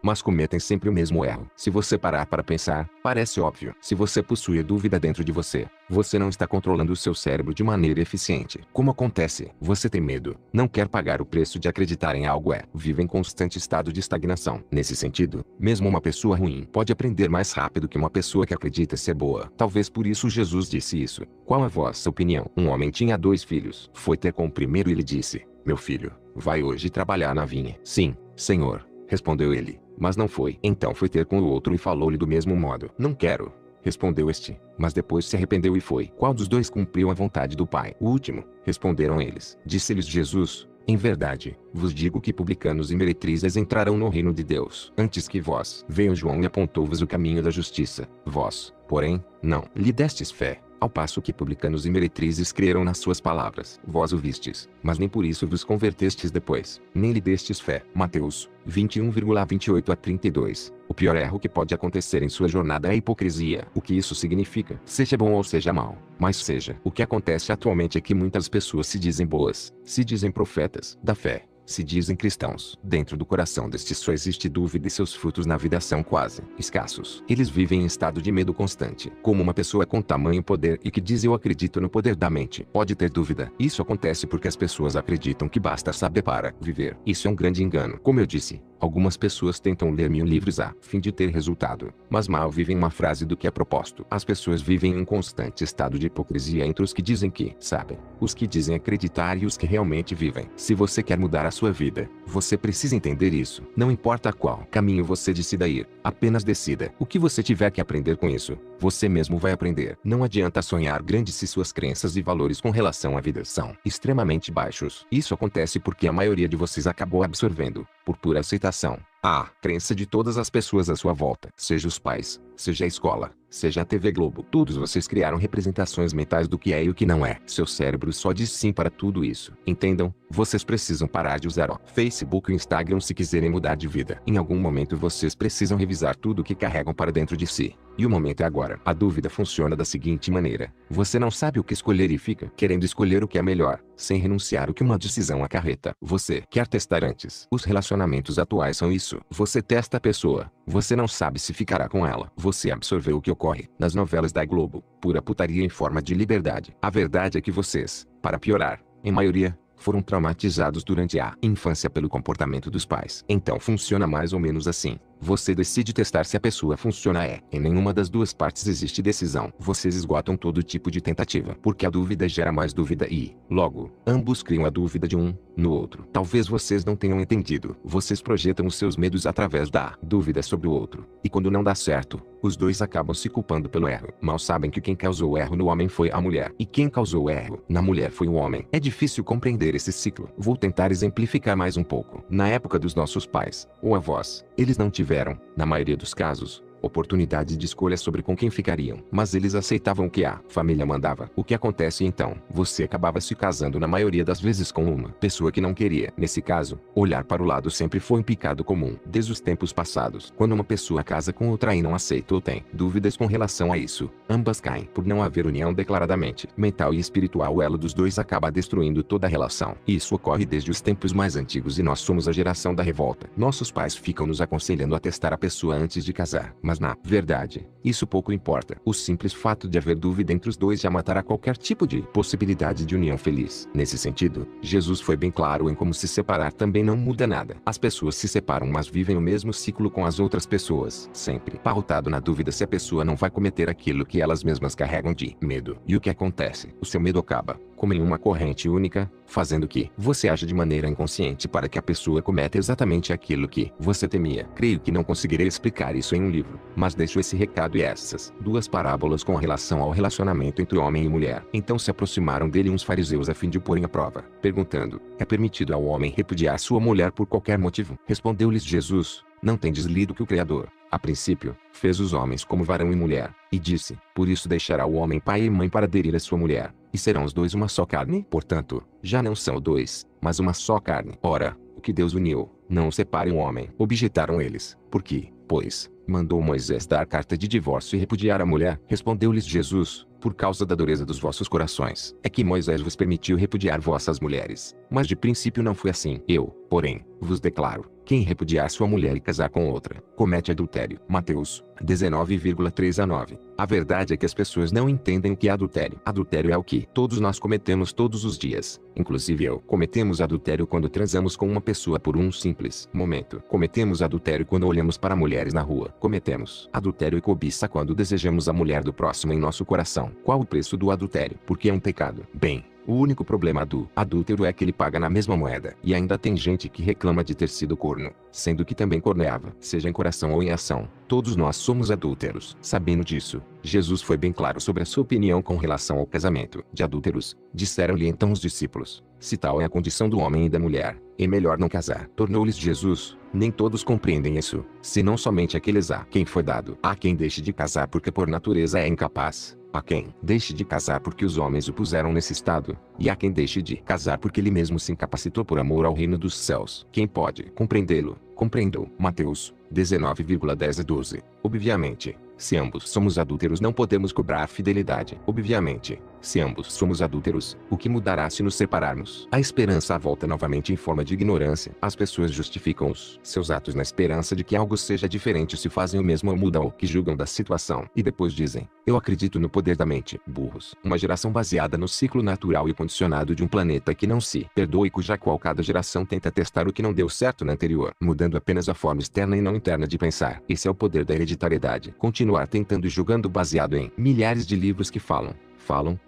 [SPEAKER 1] mas cometem sempre o mesmo erro. Se você parar para pensar, parece óbvio. Se você possui dúvida dentro de você, você não está controlando o seu cérebro de maneira eficiente. Como acontece? Você tem medo, não quer pagar o preço de acreditar em algo vive em constante estado de estagnação. Nesse sentido, mesmo uma pessoa ruim pode aprender mais rápido que uma pessoa que acredita ser boa. Talvez por isso Jesus disse isso. Qual a vossa opinião? Um homem tinha 2 filhos. Foi ter com o primeiro e lhe disse: meu filho, vai hoje trabalhar na vinha. Sim, senhor, respondeu ele. Mas não foi. Então foi ter com o outro e falou-lhe do mesmo modo. Não quero, respondeu este. Mas depois se arrependeu e foi. Qual dos 2 cumpriu a vontade do pai? O último, responderam eles. Disse-lhes Jesus: Em verdade, vos digo que publicanos e meretrizes entrarão no reino de Deus antes que vós. Veio João e apontou-vos o caminho da justiça. Vós, porém, não lhe destes fé, ao passo que publicanos e meretrizes creram nas suas palavras. Vós o vistes, mas nem por isso vos convertestes depois, nem lhe destes fé. Mateus 21,28-32. O pior erro que pode acontecer em sua jornada é a hipocrisia. O que isso significa? Seja bom ou seja mal, mas seja. O que acontece atualmente é que muitas pessoas se dizem boas, se dizem profetas da fé, se dizem cristãos. Dentro do coração destes só existe dúvida e seus frutos na vida são quase escassos. Eles vivem em estado de medo constante. Como uma pessoa com tamanho poder e que diz eu acredito no poder da mente pode ter dúvida. Isso acontece porque as pessoas acreditam que basta saber para viver. Isso é um grande engano. Como eu disse, algumas pessoas tentam ler 1000 livros a fim de ter resultado, mas mal vivem uma frase do que é proposto. As pessoas vivem em um constante estado de hipocrisia entre os que dizem que sabem, os que dizem acreditar e os que realmente vivem. Se você quer mudar a sua vida, você precisa entender isso. Não importa qual caminho você decida ir, apenas decida. O que você tiver que aprender com isso, você mesmo vai aprender. Não adianta sonhar grande se suas crenças e valores com relação à vida são extremamente baixos. Isso acontece porque a maioria de vocês acabou absorvendo, por pura aceitação, a crença de todas as pessoas à sua volta. Seja os pais, seja a escola, seja a TV Globo. Todos vocês criaram representações mentais do que é e o que não é. Seu cérebro só diz sim para tudo isso. Entendam, vocês precisam parar de usar o Facebook e o Instagram se quiserem mudar de vida. Em algum momento vocês precisam revisar tudo o que carregam para dentro de si. E o momento é agora. A dúvida funciona da seguinte maneira. Você não sabe o que escolher e fica querendo escolher o que é melhor, sem renunciar o que uma decisão acarreta. Você quer testar antes. Os relacionamentos atuais são isso. Você testa a pessoa. Você não sabe se ficará com ela. Você absorveu o que ocorre nas novelas da Globo. Pura putaria em forma de liberdade. A verdade é que vocês, para piorar, em maioria, foram traumatizados durante a infância pelo comportamento dos pais. Então funciona mais ou menos assim. Você decide testar se a pessoa funciona em nenhuma das duas partes existe decisão. Vocês esgotam todo tipo de tentativa, porque a dúvida gera mais dúvida e, logo, ambos criam a dúvida de um no outro. Talvez vocês não tenham entendido. Vocês projetam os seus medos através da dúvida sobre o outro. E quando não dá certo, os dois acabam se culpando pelo erro. Mal sabem que quem causou o erro no homem foi a mulher. E quem causou o erro na mulher foi o homem. É difícil compreender esse ciclo. Vou tentar exemplificar mais um pouco. Na época dos nossos pais, ou avós, eles não tiveram, na maioria dos casos, oportunidade de escolha sobre com quem ficariam. Mas eles aceitavam o que a família mandava. O que acontece então? Você acabava se casando na maioria das vezes com uma pessoa que não queria. Nesse caso, olhar para o lado sempre foi um pecado comum. Desde os tempos passados, quando uma pessoa casa com outra e não aceita ou tem dúvidas com relação a isso, ambas caem. Por não haver união declaradamente mental e espiritual, o elo dos dois acaba destruindo toda a relação. Isso ocorre desde os tempos mais antigos e nós somos a geração da revolta. Nossos pais ficam nos aconselhando a testar a pessoa antes de casar. Mas na verdade, isso pouco importa. O simples fato de haver dúvida entre os dois já matará qualquer tipo de possibilidade de união feliz. Nesse sentido, Jesus foi bem claro em como se separar também não muda nada. As pessoas se separam mas vivem o mesmo ciclo com as outras pessoas, sempre pautado na dúvida se a pessoa não vai cometer aquilo que elas mesmas carregam de medo. E o que acontece? O seu medo acaba, como em uma corrente única, fazendo que você aja de maneira inconsciente para que a pessoa cometa exatamente aquilo que você temia. Creio que não conseguirei explicar isso em um livro, mas deixo esse recado e essas duas parábolas com relação ao relacionamento entre homem e mulher. Então se aproximaram dele uns fariseus a fim de o porem à prova, perguntando: é permitido ao homem repudiar sua mulher por qualquer motivo? Respondeu-lhes Jesus: não tendes lido que o Criador, a princípio, fez os homens como varão e mulher, e disse: por isso deixará o homem pai e mãe para aderir à sua mulher, e serão os dois uma só carne? Portanto, já não são dois, mas uma só carne. Ora, o que Deus uniu, não separe um homem. Objetaram eles: por que, pois, mandou Moisés dar carta de divórcio e repudiar a mulher? Respondeu-lhes Jesus: por causa da dureza dos vossos corações, é que Moisés vos permitiu repudiar vossas mulheres. Mas de princípio não foi assim. Eu, porém, vos declaro: quem repudiar sua mulher e casar com outra, comete adultério. Mateus 19,3-9. A verdade é que as pessoas não entendem o que é adultério. Adultério é o que todos nós cometemos todos os dias. Inclusive eu. Cometemos adultério quando transamos com uma pessoa por um simples momento. Cometemos adultério quando olhamos para mulheres na rua. Cometemos adultério e cobiça quando desejamos a mulher do próximo em nosso coração. Qual o preço do adultério? Porque é um pecado. Bem, O único problema do adúltero é que ele paga na mesma moeda. E ainda tem gente que reclama de ter sido corno, sendo que também corneava, seja em coração ou em ação. Todos nós somos adúlteros. Sabendo disso, Jesus foi bem claro sobre a sua opinião com relação ao casamento de adúlteros. Disseram-lhe então os discípulos: se tal é a condição do homem e da mulher, é melhor não casar. Tornou-lhes Jesus: nem todos compreendem isso, senão somente aqueles a quem foi dado. Há quem deixe de casar porque por natureza é incapaz. Há quem deixe de casar porque os homens o puseram nesse estado. E há quem deixe de casar porque ele mesmo se incapacitou por amor ao reino dos céus. Quem pode compreendê-lo, compreendam. Mateus 19,10 a 12. Obviamente, se ambos somos adúlteros não podemos cobrar fidelidade. Obviamente, se ambos somos adúlteros, o que mudará se nos separarmos? A esperança volta novamente em forma de ignorância. As pessoas justificam os seus atos na esperança de que algo seja diferente se fazem o mesmo ou mudam o que julgam da situação. E depois dizem: eu acredito no poder da mente. Burros. Uma geração baseada no ciclo natural e condicionado de um planeta que não se perdoa e cuja qual cada geração tenta testar o que não deu certo na anterior, mudando apenas a forma externa e não interna de pensar. Esse é o poder da hereditariedade. Continuar tentando e julgando baseado em milhares de livros que falam,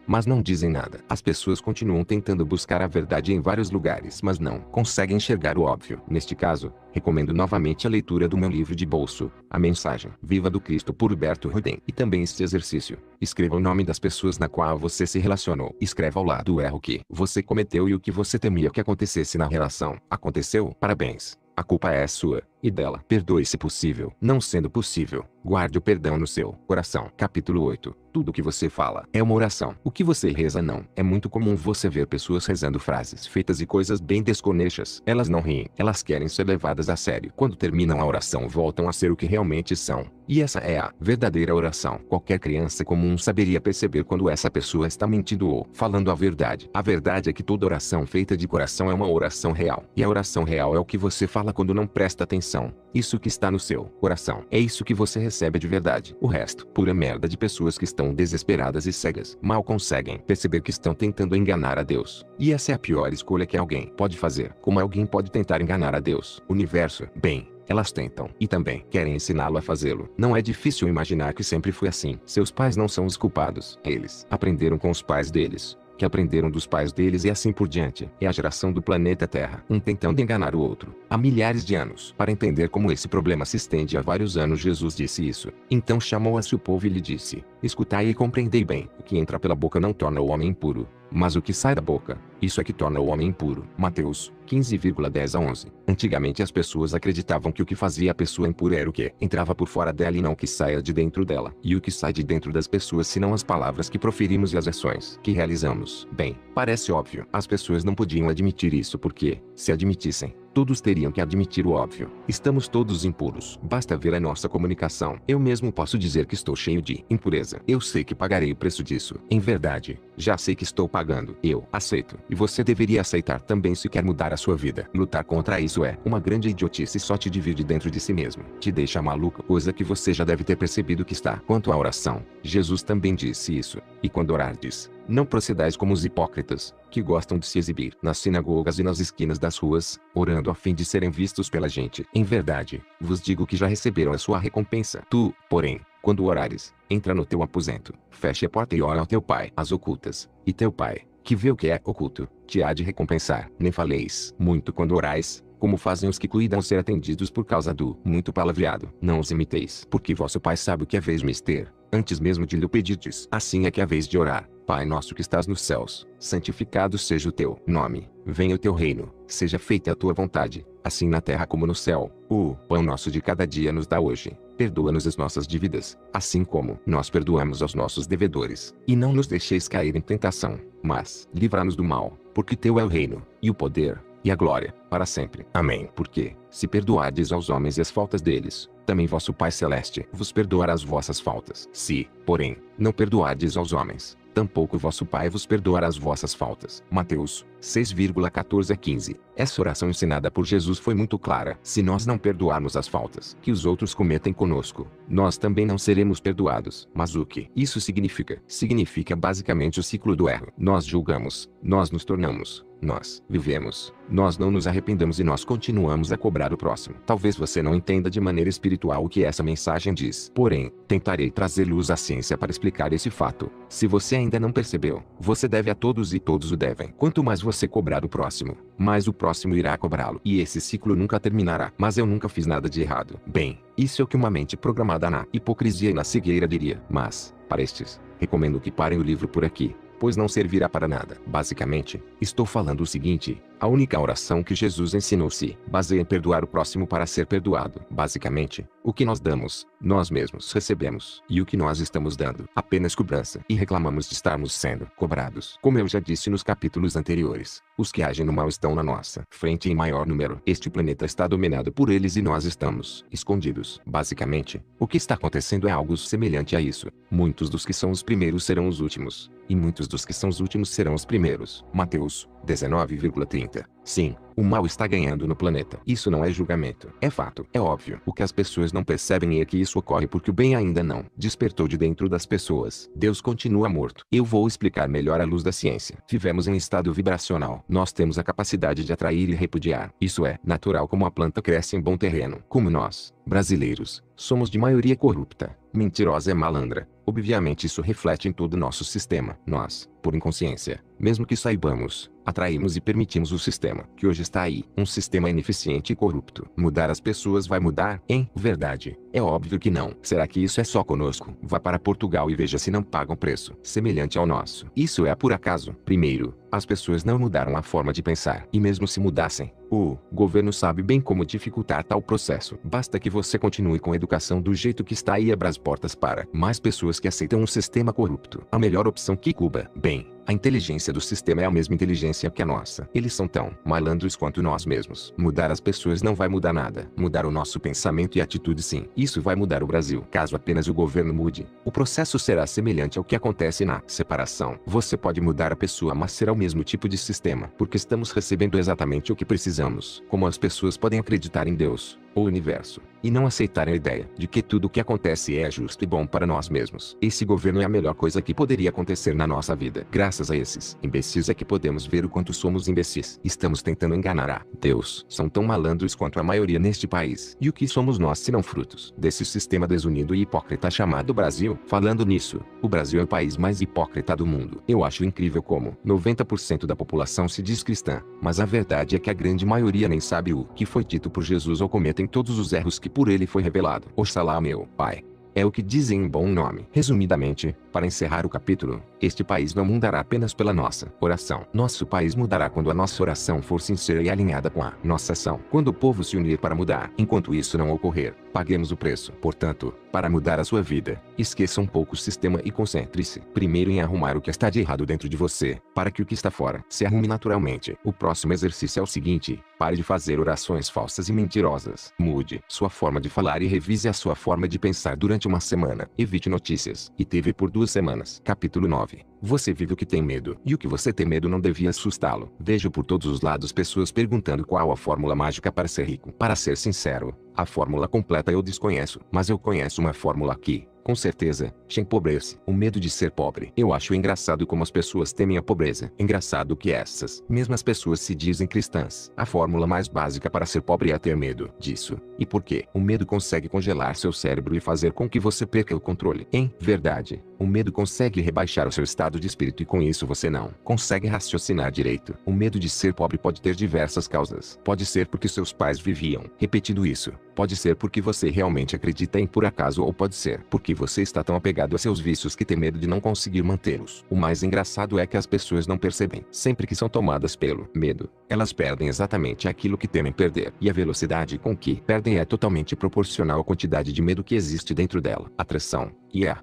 [SPEAKER 1] mas não dizem nada. As pessoas continuam tentando buscar a verdade em vários lugares, mas não conseguem enxergar o óbvio. Neste caso, recomendo novamente a leitura do meu livro de bolso, A Mensagem Viva do Cristo, por Huberto Ruden. E também este exercício: escreva o nome das pessoas na qual você se relacionou. Escreva ao lado o erro que você cometeu e o que você temia que acontecesse na relação. Aconteceu? Parabéns. A culpa é sua, e dela. Perdoe se possível. Não sendo possível, guarde o perdão no seu coração. Capítulo 8. Tudo o que você fala é uma oração. O que você reza não. É muito comum você ver pessoas rezando frases feitas e coisas bem desconexas. Elas não riem, elas querem ser levadas a sério. Quando terminam a oração voltam a ser o que realmente são. E essa é a verdadeira oração. Qualquer criança comum saberia perceber quando essa pessoa está mentindo ou falando a verdade. A verdade é que toda oração feita de coração é uma oração real. E a oração real é o que você fala quando não presta atenção. Isso que está no seu coração é isso que você recebe de verdade. O resto, pura merda de pessoas que estão desesperadas e cegas. Mal conseguem perceber que estão tentando enganar a Deus. E essa é a pior escolha que alguém pode fazer. Como alguém pode tentar enganar a Deus? Universo, bem, elas tentam, e também querem ensiná-lo a fazê-lo. Não é difícil imaginar que sempre foi assim. Seus pais não são os culpados. Eles aprenderam com os pais deles, que aprenderam dos pais deles e assim por diante. É a geração do planeta Terra, um tentando enganar o outro, há milhares de anos. Para entender como esse problema se estende há vários anos, Jesus disse isso. Então chamou a seu povo e lhe disse: escutai e compreendei bem. O que entra pela boca não torna o homem impuro, mas o que sai da boca, isso é que torna o homem impuro. Mateus 15,10 a 11. Antigamente as pessoas acreditavam que o que fazia a pessoa impura era o que entrava por fora dela e não o que saia de dentro dela. E o que sai de dentro das pessoas senão as palavras que proferimos e as ações que realizamos. Bem, parece óbvio. As pessoas não podiam admitir isso porque, se admitissem, todos teriam que admitir o óbvio. Estamos todos impuros. Basta ver a nossa comunicação. Eu mesmo posso dizer que estou cheio de impureza. Eu sei que pagarei o preço disso. Em verdade, já sei que estou pagando. Eu aceito. E você deveria aceitar também se quer mudar a sua vida. Lutar contra isso é uma grande idiotice, só te divide dentro de si mesmo. Te deixa maluco, coisa que você já deve ter percebido que está. Quanto à oração, Jesus também disse isso. E quando orardes, não procedais como os hipócritas, que gostam de se exibir nas sinagogas e nas esquinas das ruas, orando a fim de serem vistos pela gente. Em verdade, vos digo que já receberam a sua recompensa. Tu, porém, quando orares, entra no teu aposento, feche a porta e ora ao teu pai às ocultas, e teu pai, que vê o que é oculto, te há de recompensar. Nem faleis muito quando orais, como fazem os que cuidam ser atendidos por causa do muito palavreado. Não os imiteis, porque vosso pai sabe o que é vez mister, antes mesmo de lhe pedirdes. Assim é que é vez de orar: Pai nosso que estás nos céus, santificado seja o teu nome, venha o teu reino, seja feita a tua vontade, assim na terra como no céu. O pão nosso de cada dia nos dá hoje. Perdoa-nos as nossas dívidas, assim como nós perdoamos aos nossos devedores. E não nos deixeis cair em tentação, mas livra-nos do mal, porque teu é o reino, e o poder, e a glória, para sempre. Amém. Porque, se perdoardes aos homens as faltas deles, também vosso Pai Celeste vos perdoará as vossas faltas. Se, porém, não perdoardes aos homens, tampouco vosso Pai vos perdoará as vossas faltas. Mateus 6,14 a 15. Essa oração ensinada por Jesus foi muito clara. Se nós não perdoarmos as faltas que os outros cometem conosco, nós também não seremos perdoados. Mas o que isso significa? Significa basicamente o ciclo do erro. Nós julgamos, nós nos tornamos, nós vivemos, nós não nos arrependemos e nós continuamos a cobrar o próximo. Talvez você não entenda de maneira espiritual o que essa mensagem diz. Porém, tentarei trazer luz à ciência para explicar esse fato. Se você ainda não percebeu. Você deve a todos e todos o devem. Quanto mais você cobrar do próximo, mais o próximo irá cobrá-lo. E esse ciclo nunca terminará. Mas eu nunca fiz nada de errado. Bem, isso é o que uma mente programada na hipocrisia e na cegueira diria. Mas, para estes, recomendo que parem o livro por aqui, pois não servirá para nada. Basicamente, estou falando o seguinte: a única oração que Jesus ensinou se baseia em perdoar o próximo para ser perdoado. Basicamente, o que nós damos, nós mesmos recebemos. E o que nós estamos dando, apenas cobrança. E reclamamos de estarmos sendo cobrados. Como eu já disse nos capítulos anteriores, os que agem no mal estão na nossa frente em maior número. Este planeta está dominado por eles e nós estamos escondidos. Basicamente, o que está acontecendo é algo semelhante a isso. Muitos dos que são os primeiros serão os últimos, e muitos dos que são os últimos serão os primeiros. Mateus 19,30. Sim, o mal está ganhando no planeta. Isso não é julgamento. É fato. É óbvio. O que as pessoas não percebem é que isso ocorre porque o bem ainda não despertou de dentro das pessoas. Deus continua morto. Eu vou explicar melhor à luz da ciência. Vivemos em estado vibracional. Nós temos a capacidade de atrair e repudiar. Isso é natural como a planta cresce em bom terreno. Como nós, brasileiros, somos de maioria corrupta, mentirosa e malandra. Obviamente isso reflete em todo o nosso sistema. Nós, por inconsciência, mesmo que saibamos, atraímos e permitimos o sistema que hoje está aí. Um sistema ineficiente e corrupto. Mudar as pessoas vai mudar? Em verdade, é óbvio que não. Será que isso é só conosco? Vá para Portugal e veja se não pagam preço semelhante ao nosso. Isso é por acaso? Primeiro, as pessoas não mudaram a forma de pensar. E mesmo se mudassem, o governo sabe bem como dificultar tal processo. Basta que você continue com a educação do jeito que está e abra as portas para mais pessoas que aceitam um sistema corrupto. A melhor opção que Cuba. Bem, a inteligência do sistema é a mesma inteligência que a nossa. Eles são tão malandros quanto nós mesmos. Mudar as pessoas não vai mudar nada. Mudar o nosso pensamento e atitude sim. Isso vai mudar o Brasil. Caso apenas o governo mude, o processo será semelhante ao que acontece na separação. Você pode mudar a pessoa, mas será o mesmo tipo de sistema. Porque estamos recebendo exatamente o que precisamos. Como as pessoas podem acreditar em Deus, ou universo, e não aceitarem a ideia de que tudo o que acontece é justo e bom para nós mesmos. Esse governo é a melhor coisa que poderia acontecer na nossa vida. Graças a esses imbecis é que podemos ver o quanto somos imbecis. Estamos tentando enganar a Deus. São tão malandros quanto a maioria neste país. E o que somos nós se não frutos desse sistema desunido e hipócrita chamado Brasil? Falando nisso, o Brasil é o país mais hipócrita do mundo. Eu acho incrível como 90% da população se diz cristã, mas a verdade é que a grande maioria nem sabe o que foi dito por Jesus ou cometem todos os erros que por ele foi revelado. Oxalá meu Pai. É o que dizem em bom nome. Resumidamente, para encerrar o capítulo, este país não mudará apenas pela nossa oração. Nosso país mudará quando a nossa oração for sincera e alinhada com a nossa ação. Quando o povo se unir para mudar. Enquanto isso não ocorrer, paguemos o preço. Portanto, para mudar a sua vida, esqueça um pouco o sistema e concentre-se primeiro em arrumar o que está de errado dentro de você, para que o que está fora se arrume naturalmente. O próximo exercício é o seguinte: pare de fazer orações falsas e mentirosas. Mude sua forma de falar e revise a sua forma de pensar durante uma semana. Evite notícias e TV por 2 semanas. Capítulo 9. Você vive o que tem medo, e o que você tem medo não devia assustá-lo. Vejo por todos os lados pessoas perguntando qual a fórmula mágica para ser rico. Para ser sincero, a fórmula completa eu desconheço, mas eu conheço uma fórmula que, com certeza, te empobrece. O medo de ser pobre. Eu acho engraçado como as pessoas temem a pobreza. Engraçado que essas mesmas pessoas se dizem cristãs. A fórmula mais básica para ser pobre é ter medo disso. E por quê? O medo consegue congelar seu cérebro e fazer com que você perca o controle. Em verdade, o medo consegue rebaixar o seu estado de espírito e com isso você não consegue raciocinar direito. O medo de ser pobre pode ter diversas causas. Pode ser porque seus pais viviam repetindo isso. Pode ser porque você realmente acredita em por acaso ou pode ser porque você está tão apegado a seus vícios que tem medo de não conseguir mantê-los. O mais engraçado é que as pessoas não percebem. Sempre que são tomadas pelo medo, elas perdem exatamente aquilo que temem perder. E a velocidade com que perdem é totalmente proporcional à quantidade de medo que existe dentro dela. Atração.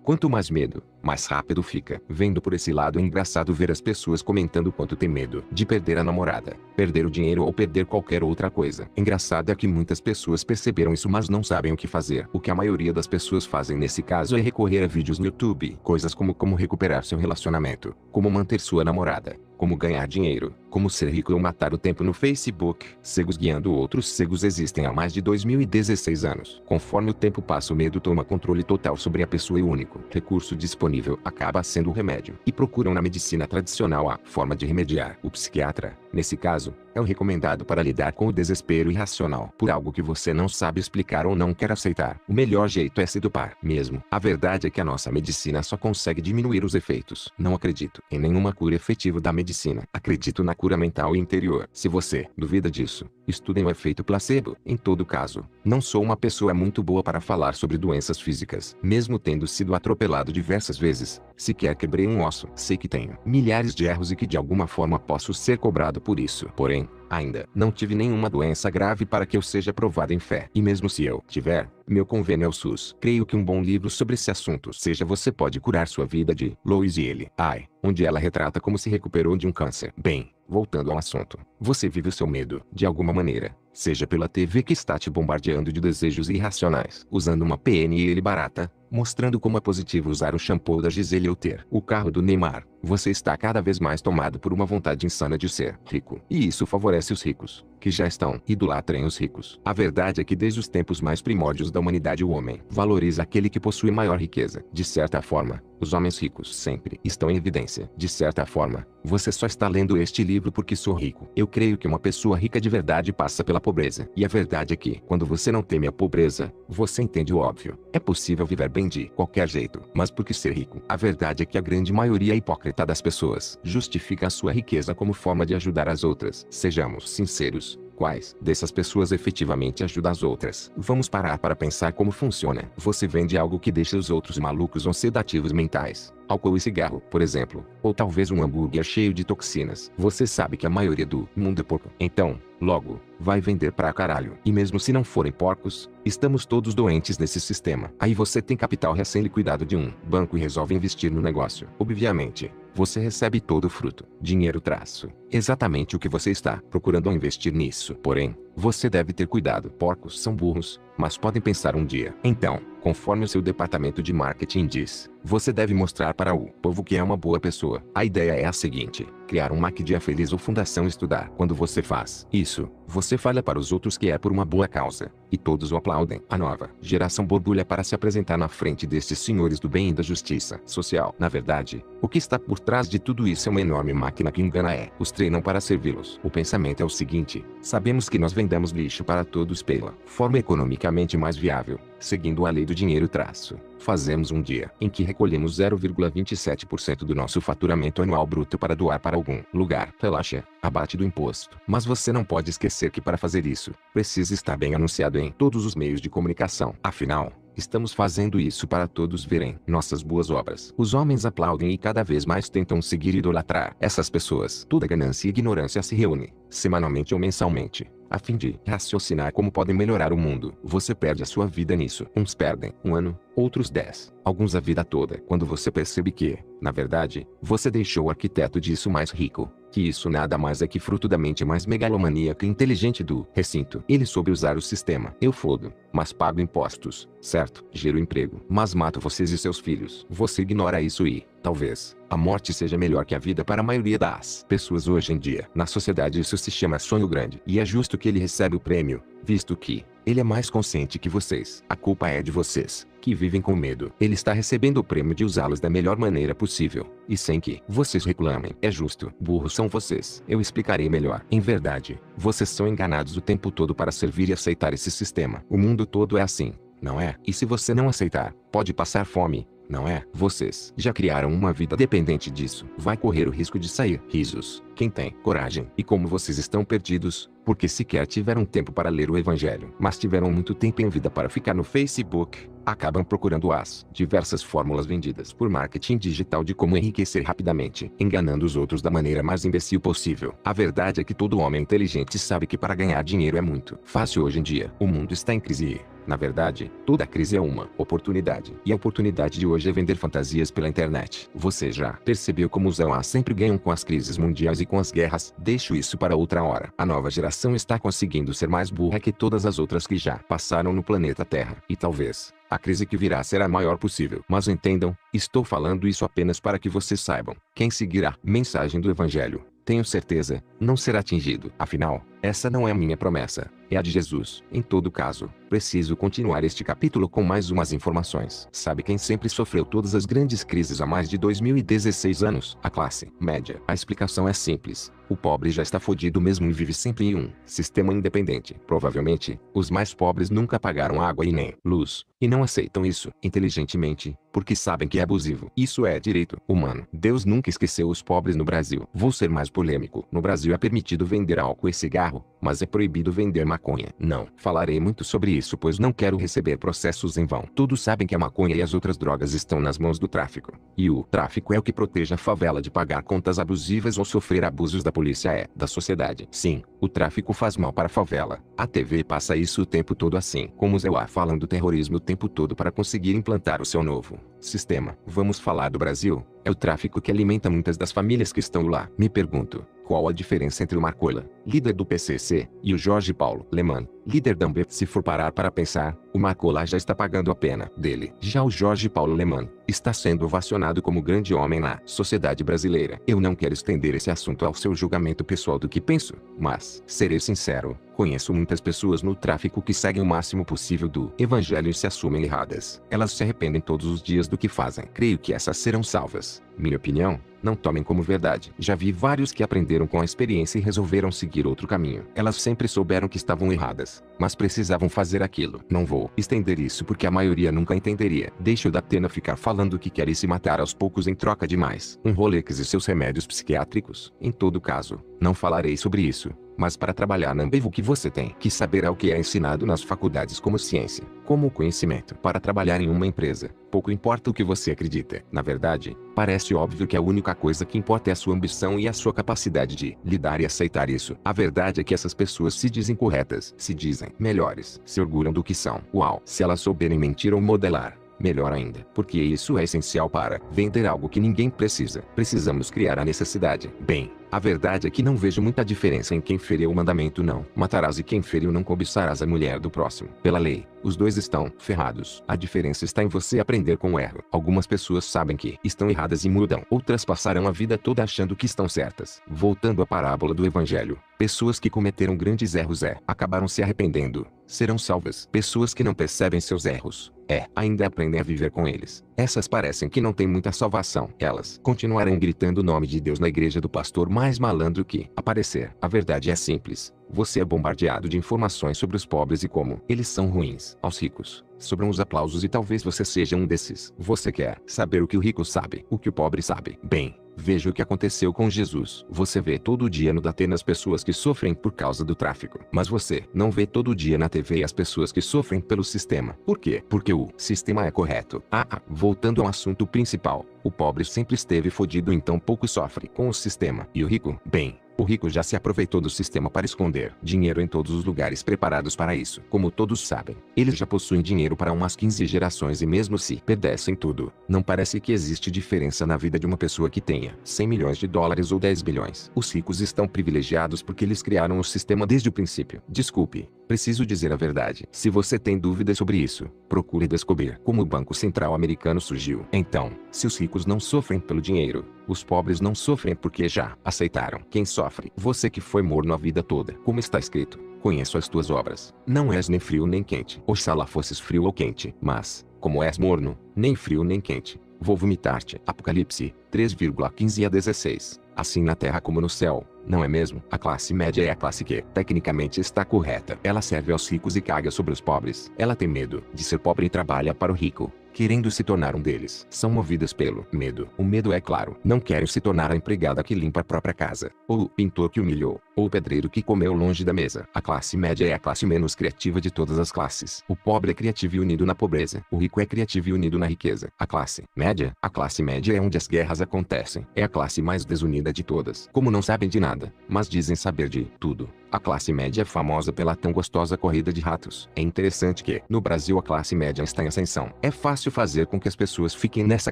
[SPEAKER 1] Quanto mais medo, mais rápido fica. Vendo por esse lado é engraçado ver as pessoas comentando quanto tem medo de perder a namorada, perder o dinheiro ou perder qualquer outra coisa. Engraçado é que muitas pessoas perceberam isso mas não sabem o que fazer. O que a maioria das pessoas fazem nesse caso é recorrer a vídeos no YouTube. Coisas como recuperar seu relacionamento, como manter sua namorada, como ganhar dinheiro, como ser rico ou matar o tempo no Facebook. Cegos guiando outros cegos existem há mais de 2016 anos. Conforme o tempo passa o medo toma controle total sobre a pessoa e o único recurso disponível acaba sendo o remédio. E procuram na medicina tradicional a forma de remediar. O psiquiatra Nesse caso, é o recomendado para lidar com o desespero irracional por algo que você não sabe explicar ou não quer aceitar. O melhor jeito é se dopar mesmo. A verdade é que a nossa medicina só consegue diminuir os efeitos. Não acredito em nenhuma cura efetiva da medicina. Acredito na cura mental e interior. Se você duvida disso, estudem o efeito placebo. Em todo caso, não sou uma pessoa muito boa para falar sobre doenças físicas. Mesmo tendo sido atropelado diversas vezes, sequer quebrei um osso. Sei que tenho milhares de erros e que de alguma forma posso ser cobrado por isso. Porém, ainda não tive nenhuma doença grave para que eu seja provado em fé. E mesmo se eu tiver, meu convênio é o SUS. Creio que um bom livro sobre esse assunto seja Você Pode Curar Sua Vida, de Louise Hay, onde ela retrata como se recuperou de um câncer. Bem, voltando ao assunto, você vive o seu medo, de alguma maneira, seja pela TV que está te bombardeando de desejos irracionais, usando uma PNL barata, mostrando como é positivo usar o shampoo da Gisele ou ter o carro do Neymar. Você está cada vez mais tomado por uma vontade insana de ser rico. E isso favorece os ricos, que já estão. Idolatrem os ricos. A verdade é que desde os tempos mais primórdios da humanidade o homem valoriza aquele que possui maior riqueza. De certa forma, os homens ricos sempre estão em evidência. De certa forma, você só está lendo este livro porque sou rico. Eu creio que uma pessoa rica de verdade passa pela pobreza. E a verdade é que, quando você não teme a pobreza, você entende o óbvio. É possível viver bem de qualquer jeito. Mas por que ser rico? A verdade é que a grande maioria hipócrita das pessoas justifica a sua riqueza como forma de ajudar as outras. Sejamos sinceros. Quais dessas pessoas efetivamente ajudam as outras? Vamos parar para pensar como funciona. Você vende algo que deixa os outros malucos ou sedativos mentais. Álcool e cigarro, por exemplo. Ou talvez um hambúrguer cheio de toxinas. Você sabe que a maioria do mundo é porco. Então, logo, vai vender pra caralho. E mesmo se não forem porcos, estamos todos doentes nesse sistema. Aí você tem capital recém-liquidado de um banco e resolve investir no negócio. Obviamente, você recebe todo o fruto. Dinheiro traço. Exatamente o que você está procurando ao investir nisso. Porém, você deve ter cuidado. Porcos são burros, mas podem pensar um dia. Então, conforme o seu departamento de marketing diz, você deve mostrar para o povo que é uma boa pessoa. A ideia é a seguinte: criar um dia feliz ou fundação estudar. Quando você faz isso, você fala para os outros que é por uma boa causa, e todos o aplaudem. A nova geração borbulha para se apresentar na frente destes senhores do bem e da justiça social. Na verdade, o que está por trás de tudo isso é uma enorme máquina que engana os treinam para servi-los. O pensamento é o seguinte: sabemos que nós vendemos lixo para todos pela forma economicamente mais viável, seguindo a lei do dinheiro traço. Fazemos um dia em que recolhemos 0,27% do nosso faturamento anual bruto para doar para algum lugar. Relaxa, abate do imposto. Mas você não pode esquecer que para fazer isso, precisa estar bem anunciado em todos os meios de comunicação. Afinal, estamos fazendo isso para todos verem nossas boas obras. Os homens aplaudem e cada vez mais tentam seguir e idolatrar essas pessoas. Toda ganância e ignorância se reúne, semanalmente ou mensalmente, a fim de raciocinar como podem melhorar o mundo. Você perde a sua vida nisso. Uns perdem um ano, outros 10, alguns a vida toda. Quando você percebe que, na verdade, você deixou o arquiteto disso mais rico, que isso nada mais é que fruto da mente mais megalomaníaca e inteligente do recinto. Ele soube usar o sistema. Eu fodo, mas pago impostos, certo? Gero emprego, mas mato vocês e seus filhos. Você ignora isso e, talvez, a morte seja melhor que a vida para a maioria das pessoas hoje em dia. Na sociedade isso se chama sonho grande. E é justo que ele recebe o prêmio, visto que ele é mais consciente que vocês. A culpa é de vocês, que vivem com medo. Ele está recebendo o prêmio de usá-los da melhor maneira possível, e sem que vocês reclamem. É justo. Burros são vocês. Eu explicarei melhor. Em verdade, vocês são enganados o tempo todo para servir e aceitar esse sistema. O mundo todo é assim, não é? E se você não aceitar, pode passar fome. Não é? Vocês já criaram uma vida dependente disso. Vai correr o risco de sair. Risos. Quem tem coragem. E como vocês estão perdidos, porque sequer tiveram tempo para ler o Evangelho, mas tiveram muito tempo em vida para ficar no Facebook, acabam procurando as diversas fórmulas vendidas por marketing digital de como enriquecer rapidamente, enganando os outros da maneira mais imbecil possível. A verdade é que todo homem inteligente sabe que para ganhar dinheiro é muito fácil hoje em dia. O mundo está em crise e, na verdade, toda crise é uma oportunidade. E a oportunidade de hoje é vender fantasias pela internet. Você já percebeu como os EUA sempre ganham com as crises mundiais e com as guerras? Deixo isso para outra hora. A nova geração está conseguindo ser mais burra que todas as outras que já passaram no planeta Terra. E talvez a crise que virá será a maior possível. Mas entendam, estou falando isso apenas para que vocês saibam. Quem seguir a mensagem do Evangelho, tenho certeza, não será atingido. Afinal, Essa não é a minha promessa, é a de Jesus. Em todo caso, preciso continuar este capítulo com mais umas informações. Sabe quem sempre sofreu todas as grandes crises há mais de 2016 anos? A classe média. A explicação é simples. O pobre já está fodido mesmo e vive sempre em um sistema independente. Provavelmente, os mais pobres nunca pagaram água e nem luz, e não aceitam isso inteligentemente, porque sabem que é abusivo. Isso é direito humano. Deus nunca esqueceu os pobres no Brasil. Vou ser mais polêmico. No Brasil é permitido vender álcool e cigarro, mas é proibido vender maconha. Não falarei muito sobre isso pois não quero receber processos em vão. Todos sabem que a maconha e as outras drogas estão nas mãos do tráfico. E o tráfico é o que protege a favela de pagar contas abusivas ou sofrer abusos da polícia da sociedade. Sim, o tráfico faz mal para a favela. A TV passa isso o tempo todo assim. Como os EUA falam do terrorismo o tempo todo para conseguir implantar o seu novo sistema. Vamos falar do Brasil. É o tráfico que alimenta muitas das famílias que estão lá. Me pergunto, qual a diferença entre o Marcola, líder do PCC, e o Jorge Paulo Lemann, líder da Ambev? Se for parar para pensar, o Marcola já está pagando a pena dele. Já o Jorge Paulo Lemann está sendo ovacionado como grande homem na sociedade brasileira. Eu não quero estender esse assunto ao seu julgamento pessoal do que penso, mas, serei sincero, conheço muitas pessoas no tráfico que seguem o máximo possível do evangelho e se assumem erradas. Elas se arrependem todos os dias do que fazem. Creio que essas serão salvas. Minha opinião, não tomem como verdade. Já vi vários que aprenderam com a experiência e resolveram seguir outro caminho. Elas sempre souberam que estavam erradas, mas precisavam fazer aquilo. Não vou estender isso porque a maioria nunca entenderia. Deixe o Datena ficar falando que quer se matar aos poucos em troca de mais um Rolex e seus remédios psiquiátricos. Em todo caso, não falarei sobre isso. Mas para trabalhar na Ambev o que você tem que saber é o que é ensinado nas faculdades como ciência, como conhecimento. Para trabalhar em uma empresa, pouco importa o que você acredita. Na verdade, parece óbvio que a única coisa que importa é a sua ambição e a sua capacidade de lidar e aceitar isso. A verdade é que essas pessoas se dizem corretas, se dizem melhores, se orgulham do que são. Uau! Se elas souberem mentir ou modelar, melhor ainda, porque isso é essencial para vender algo que ninguém precisa. Precisamos criar a necessidade. Bem, a verdade é que não vejo muita diferença em quem feriu o mandamento não matarás e quem feriu não cobiçarás a mulher do próximo. Pela lei, os dois estão ferrados. A diferença está em você aprender com o erro. Algumas pessoas sabem que estão erradas e mudam. Outras passarão a vida toda achando que estão certas. Voltando à parábola do evangelho, pessoas que cometeram grandes erros acabaram se arrependendo, serão salvas. Pessoas que não percebem seus erros, ainda aprendem a viver com eles. Essas parecem que não têm muita salvação. Elas continuarão gritando o nome de Deus na igreja do pastor mais malandro que aparecer. A verdade é simples. Você é bombardeado de informações sobre os pobres e como eles são ruins. Aos ricos sobram os aplausos e talvez você seja um desses. Você quer saber o que o rico sabe, o que o pobre sabe? Bem, veja o que aconteceu com Jesus. Você vê todo dia no Datena as pessoas que sofrem por causa do tráfico. Mas você não vê todo dia na TV as pessoas que sofrem pelo sistema. Por quê? Porque o sistema é correto. Voltando ao assunto principal. O pobre sempre esteve fodido então pouco sofre com o sistema. E o rico? Bem, o rico já se aproveitou do sistema para esconder dinheiro em todos os lugares preparados para isso. Como todos sabem, eles já possuem dinheiro para umas 15 gerações e mesmo se perdessem tudo, não parece que existe diferença na vida de uma pessoa que tenha 100 milhões de dólares ou 10 bilhões. Os ricos estão privilegiados porque eles criaram o sistema desde o princípio. Desculpe, preciso dizer a verdade. Se você tem dúvidas sobre isso, procure descobrir como o Banco Central Americano surgiu. Então, se os ricos não sofrem pelo dinheiro, os pobres não sofrem porque já aceitaram. Quem sofre? Você que foi morno a vida toda. Como está escrito, conheço as tuas obras. Não és nem frio nem quente. Oxalá fosses frio ou quente. Mas, como és morno, nem frio nem quente, vou vomitar-te. Apocalipse 3,15 a 16. Assim na terra como no céu, não é mesmo? A classe média é a classe que, tecnicamente, está correta. Ela serve aos ricos e caga sobre os pobres. Ela tem medo de ser pobre e trabalha para o rico, querendo se tornar um deles. São movidas pelo medo. O medo é claro. Não querem se tornar a empregada que limpa a própria casa, ou o pintor que humilhou, ou o pedreiro que comeu longe da mesa. A classe média é a classe menos criativa de todas as classes. O pobre é criativo e unido na pobreza. O rico é criativo e unido na riqueza. A classe média é onde as guerras acontecem. É a classe mais desunida de todas. Como não sabem de nada, mas dizem saber de tudo. A classe média é famosa pela tão gostosa corrida de ratos. É interessante que, no Brasil, a classe média está em ascensão. É fácil fazer com que as pessoas fiquem nessa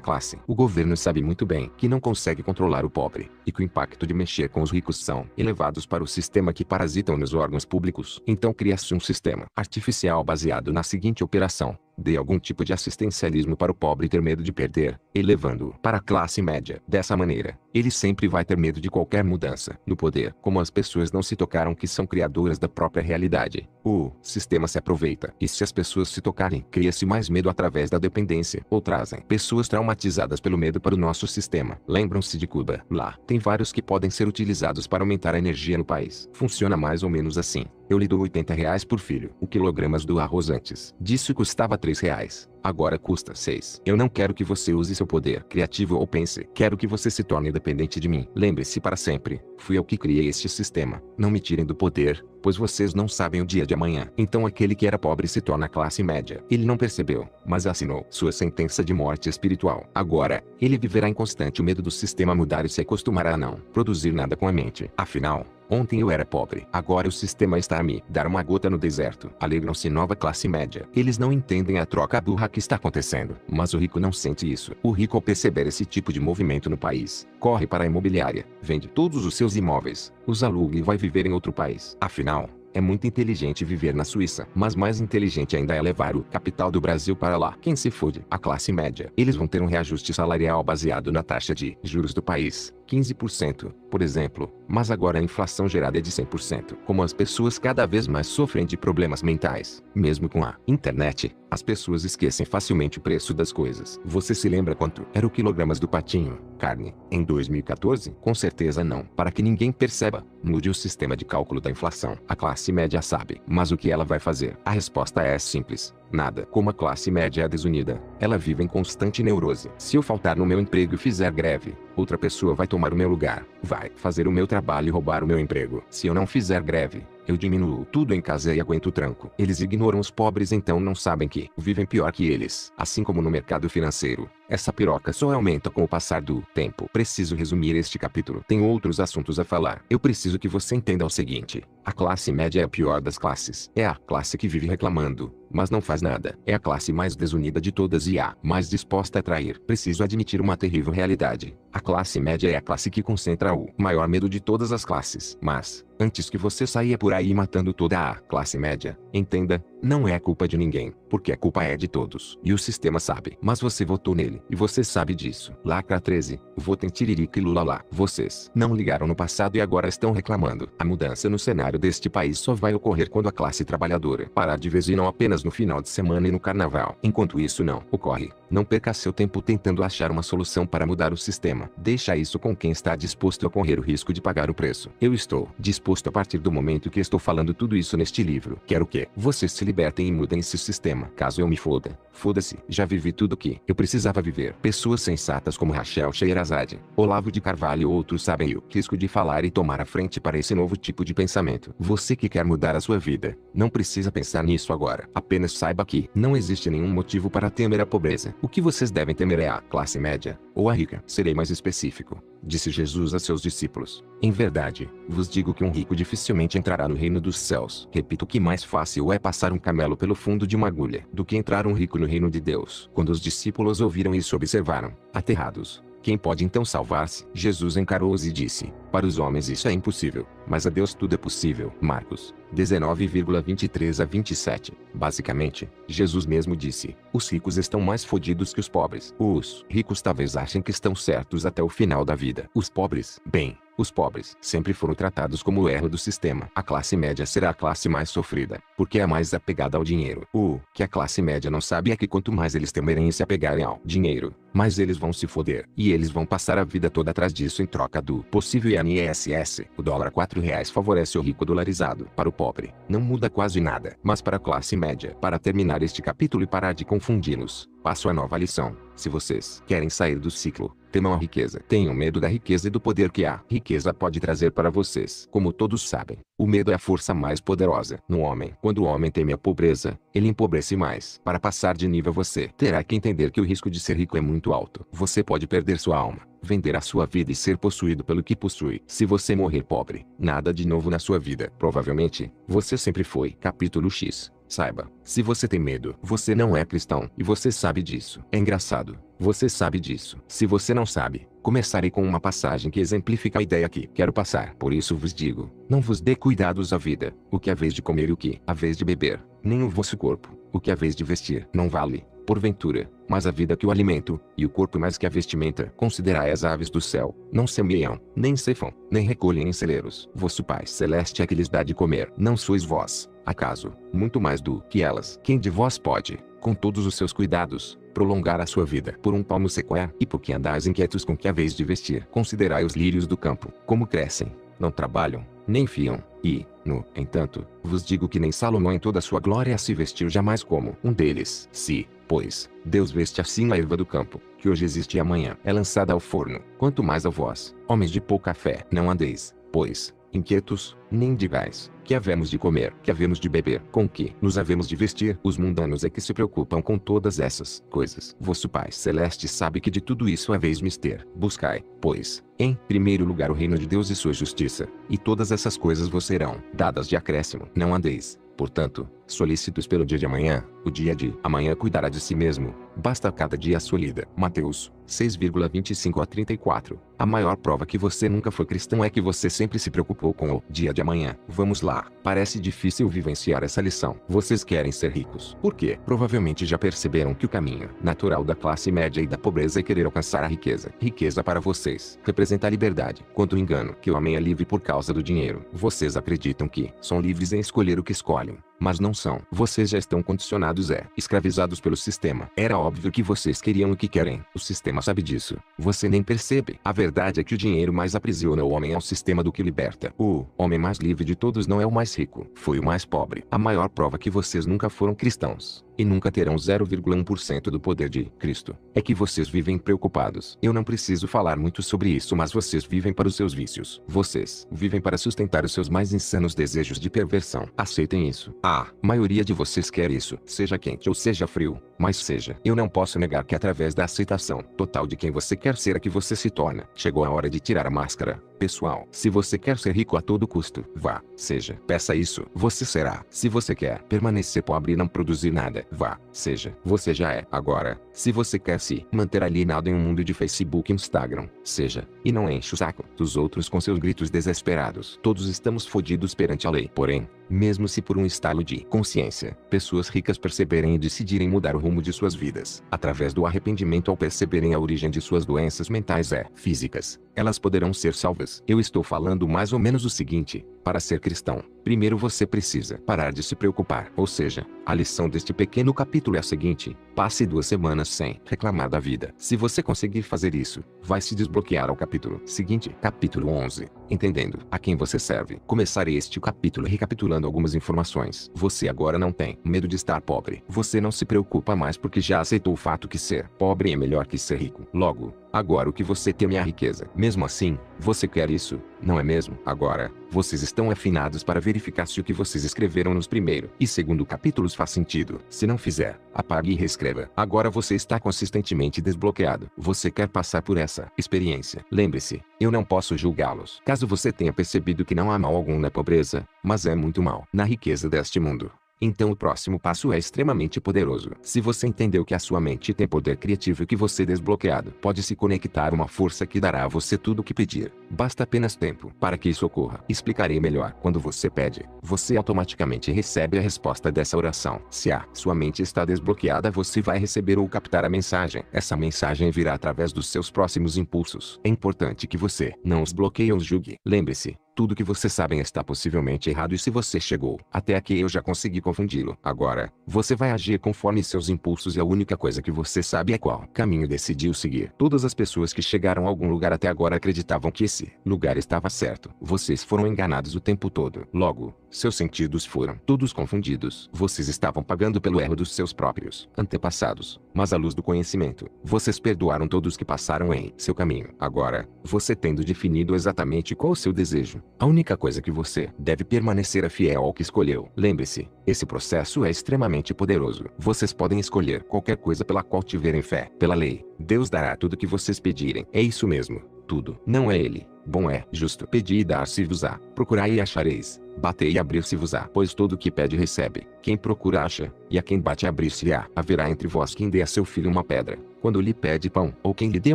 [SPEAKER 1] classe. O governo sabe muito bem que não consegue controlar o pobre, e que o impacto de mexer com os ricos são elevados para o sistema que parasitam nos órgãos públicos. Então cria-se um sistema artificial baseado na seguinte operação: dê algum tipo de assistencialismo para o pobre ter medo de perder, elevando-o para a classe média. Dessa maneira, Ele sempre vai ter medo de qualquer mudança no poder. Como as pessoas não se tocaram que são criadoras da própria realidade, o sistema se aproveita. E se as pessoas se tocarem, cria-se mais medo através da dependência, ou trazem pessoas traumatizadas pelo medo para o nosso sistema. Lembram-se de Cuba? Lá, tem vários que podem ser utilizados para aumentar a energia no país. Funciona mais ou menos assim. Eu lhe dou R$ 80 por filho. O quilogramas do arroz antes disso custava R$ 3. Agora custa 6. Eu não quero que você use seu poder criativo ou pense. Quero que você se torne dependente de mim. Lembre-se para sempre. Fui eu que criei este sistema. Não me tirem do poder, pois vocês não sabem o dia de amanhã. Então aquele que era pobre se torna classe média. Ele não percebeu, mas assinou sua sentença de morte espiritual. Agora, ele viverá em constante medo do sistema mudar e se acostumará a não produzir nada com a mente. Afinal, ontem eu era pobre. Agora o sistema está a me dar uma gota no deserto. Alegram-se nova classe média. Eles não entendem a troca burra que está acontecendo. Mas o rico não sente isso. O rico, ao perceber esse tipo de movimento no país, corre para a imobiliária, vende todos os seus imóveis, os aluga e vai viver em outro país. Afinal, é muito inteligente viver na Suíça, mas mais inteligente ainda é levar o capital do Brasil para lá. Quem se fode? A classe média. Eles vão ter um reajuste salarial baseado na taxa de juros do país, 15%, por exemplo, mas agora a inflação gerada é de 100%. Como as pessoas cada vez mais sofrem de problemas mentais, mesmo com a internet, as pessoas esquecem facilmente o preço das coisas. Você se lembra quanto era o quilogramas do patinho, carne, em 2014? Com certeza não. Para que ninguém perceba, mude o sistema de cálculo da inflação. A classe média sabe, mas o que ela vai fazer? A resposta é simples. Nada. Como a classe média é desunida, ela vive em constante neurose. Se eu faltar no meu emprego e fizer greve, outra pessoa vai tomar o meu lugar, vai fazer o meu trabalho e roubar o meu emprego. Se eu não fizer greve, eu diminuo tudo em casa e aguento o tranco. Eles ignoram os pobres, então não sabem que vivem pior que eles. Assim como no mercado financeiro, essa piroca só aumenta com o passar do tempo. Preciso resumir este capítulo. Tem outros assuntos a falar. Eu preciso que você entenda o seguinte: a classe média é a pior das classes. É a classe que vive reclamando, mas não faz nada. É a classe mais desunida de todas e a mais disposta a trair. Preciso admitir uma terrível realidade. A classe média é a classe que concentra o maior medo de todas as classes. Mas, antes que você saia por aí matando toda a classe média, entenda, não é culpa de ninguém, porque a culpa é de todos. E o sistema sabe. Mas você votou nele, e você sabe disso. Lacra 13, votem Tiririca e Lula lá. Vocês não ligaram no passado e agora estão reclamando. A mudança no cenário deste país só vai ocorrer quando a classe trabalhadora parar de vez e não apenas no final de semana e no carnaval. Enquanto isso não ocorre, não perca seu tempo tentando achar uma solução para mudar o sistema. Deixa isso com quem está disposto a correr o risco de pagar o preço. Eu estou disposto a partir do momento que estou falando tudo isso neste livro. Quero que vocês se libertem e mudem esse sistema. Caso eu me foda, foda-se. Já vivi tudo que eu precisava viver. Pessoas sensatas como Rachel Sheherazade, Olavo de Carvalho e outros sabem o risco de falar e tomar a frente para esse novo tipo de pensamento. Você que quer mudar a sua vida, não precisa pensar nisso agora. Apenas saiba que não existe nenhum motivo para temer a pobreza. O que vocês devem temer é a classe média, ou a rica. Serei mais específico, disse Jesus a seus discípulos. Em verdade, vos digo que um rico dificilmente entrará no reino dos céus. Repito que mais fácil é passar um camelo pelo fundo de uma agulha, do que entrar um rico no reino de Deus. Quando os discípulos ouviram isso, observaram, aterrados. Quem pode então salvar-se? Jesus encarou-os e disse: para os homens isso é impossível, mas a Deus tudo é possível. Marcos 19,23-27. Basicamente, Jesus mesmo disse: os ricos estão mais fodidos que os pobres. Os ricos talvez achem que estão certos até o final da vida. Os pobres, bem, os pobres sempre foram tratados como o erro do sistema. A classe média será a classe mais sofrida, porque é a mais apegada ao dinheiro. O que a classe média não sabe é que quanto mais eles temerem e se apegarem ao dinheiro, mais eles vão se foder. E eles vão passar a vida toda atrás disso em troca do possível INSS. O dólar R$ 4 favorece o rico dolarizado. Para o pobre, não muda quase nada. Mas para a classe média, para terminar este capítulo e parar de confundi-los, passo a nova lição. Se vocês querem sair do ciclo, temam a riqueza. Tenham medo da riqueza e do poder que a riqueza pode trazer para vocês. Como todos sabem, o medo é a força mais poderosa no homem. Quando o homem teme a pobreza, ele empobrece mais. Para passar de nível, você terá que entender que o risco de ser rico é muito alto. Você pode perder sua alma, vender a sua vida e ser possuído pelo que possui. Se você morrer pobre, nada de novo na sua vida. Provavelmente, você sempre foi. Capítulo X. Saiba, se você tem medo, você não é cristão, e você sabe disso. É engraçado, você sabe disso. Se você não sabe, começarei com uma passagem que exemplifica a ideia que quero passar. Por isso vos digo, não vos dê cuidados à vida, o que é vez de comer e o que é vez de beber, nem o vosso corpo, o que é vez de vestir. Não vale Porventura, mais a vida que o alimento, e o corpo mais que a vestimenta. Considerai as aves do céu, não semeiam, nem ceifam, nem recolhem em celeiros. Vosso Pai Celeste é que lhes dá de comer. Não sois vós, acaso, muito mais do que elas? Quem de vós pode, com todos os seus cuidados, prolongar a sua vida por um palmo sequer? E por que andais inquietos com que haveis de vestir? Considerai os lírios do campo, como crescem, não trabalham, nem fiam, e, no entanto, vos digo que nem Salomão em toda a sua glória se vestiu jamais como um deles. Se, pois, Deus veste assim a erva do campo, que hoje existe e amanhã é lançada ao forno, quanto mais a vós, homens de pouca fé. Não andeis, pois, inquietos, nem digais, que havemos de comer, que havemos de beber, com que nos havemos de vestir. Os mundanos é que se preocupam com todas essas coisas. Vosso Pai Celeste sabe que de tudo isso haveis mister. Buscai, pois, em primeiro lugar o reino de Deus e sua justiça, e todas essas coisas vos serão dadas de acréscimo. Não andeis, portanto, solícitos pelo dia de amanhã, o dia de amanhã cuidará de si mesmo, basta cada dia a sua lida. Mateus 6,25-34. A maior prova que você nunca foi cristão é que você sempre se preocupou com o dia de amanhã. Vamos lá, parece difícil vivenciar essa lição. Vocês querem ser ricos. Por quê? Provavelmente já perceberam que o caminho natural da classe média e da pobreza é querer alcançar a riqueza. Riqueza para vocês representa a liberdade. Quanto engano que o homem é livre por causa do dinheiro. Vocês acreditam que são livres em escolher o que escolhem, mas não são. Vocês já estão condicionados escravizados pelo sistema. Era óbvio que vocês queriam o que querem. O sistema sabe disso. Você nem percebe. A verdade é que o dinheiro mais aprisiona o homem ao sistema do que liberta. O homem mais livre de todos não é o mais rico. Foi o mais pobre. A maior prova que vocês nunca foram cristãos, e nunca terão 0,1% do poder de Cristo, é que vocês vivem preocupados. Eu não preciso falar muito sobre isso, mas vocês vivem para os seus vícios. Vocês vivem para sustentar os seus mais insanos desejos de perversão. Aceitem isso. A maioria de vocês quer isso, seja quente ou seja frio, mas seja. Eu não posso negar que através da aceitação total de quem você quer ser é que você se torna. Chegou a hora de tirar a máscara, pessoal. Se você quer ser rico a todo custo, vá, seja. Peça isso, você será. Se você quer permanecer pobre e não produzir nada, vá, seja. Você já é. Agora, se você quer se manter alienado em um mundo de Facebook e Instagram, seja. E não enche o saco dos outros com seus gritos desesperados. Todos estamos fodidos perante a lei. Porém, mesmo se por um estalo de consciência, pessoas ricas perceberem e decidirem mudar o rumo de suas vidas, através do arrependimento ao perceberem a origem de suas doenças mentais físicas, elas poderão ser salvas. Eu estou falando mais ou menos o seguinte: para ser cristão, primeiro você precisa parar de se preocupar. Ou seja, a lição deste pequeno capítulo é a seguinte: passe 2 semanas sem reclamar da vida. Se você conseguir fazer isso, vai se desbloquear ao capítulo seguinte. Capítulo 11. Entendendo a quem você serve. Começarei este capítulo recapitulando algumas informações. Você agora não tem medo de estar pobre. Você não se preocupa mais porque já aceitou o fato que ser pobre é melhor que ser rico. Logo, agora o que você teme é a riqueza. Mesmo assim, você quer isso, não é mesmo? Agora, vocês estão afinados para verificar se o que vocês escreveram nos primeiro e segundo capítulos faz sentido. Se não fizer, apague e reescreva. Agora você está consistentemente desbloqueado. Você quer passar por essa experiência. Lembre-se, eu não posso julgá-los. Caso você tenha percebido que não há mal algum na pobreza, mas é muito mal na riqueza deste mundo, então o próximo passo é extremamente poderoso. Se você entendeu que a sua mente tem poder criativo e que você desbloqueado pode se conectar a uma força que dará a você tudo o que pedir, basta apenas tempo para que isso ocorra. Explicarei melhor. Quando você pede, você automaticamente recebe a resposta dessa oração. Se a sua mente está desbloqueada, você vai receber ou captar a mensagem. Essa mensagem virá através dos seus próximos impulsos. É importante que você não os bloqueie ou os julgue. Lembre-se, tudo que vocês sabem está possivelmente errado, e se você chegou até aqui eu já consegui confundi-lo. Agora, você vai agir conforme seus impulsos, e a única coisa que você sabe é qual caminho decidiu seguir. Todas as pessoas que chegaram a algum lugar até agora acreditavam que esse lugar estava certo. Vocês foram enganados o tempo todo. Logo, seus sentidos foram todos confundidos. Vocês estavam pagando pelo erro dos seus próprios antepassados, mas à luz do conhecimento, vocês perdoaram todos que passaram em seu caminho. Agora, você tendo definido exatamente qual o seu desejo, a única coisa que você deve permanecer é fiel ao que escolheu. Lembre-se, esse processo é extremamente poderoso. Vocês podem escolher qualquer coisa pela qual tiverem fé. Pela lei, Deus dará tudo que vocês pedirem. É isso mesmo, tudo. Não é ele. Bom é justo. Pedi e dar-se-vos-á. Procurai e achareis. Batei e abrir-se-vos-á. Pois todo o que pede recebe. Quem procura acha, e a quem bate abrir-se-á. Haverá entre vós quem dê a seu filho uma pedra, quando lhe pede pão, ou quem lhe dê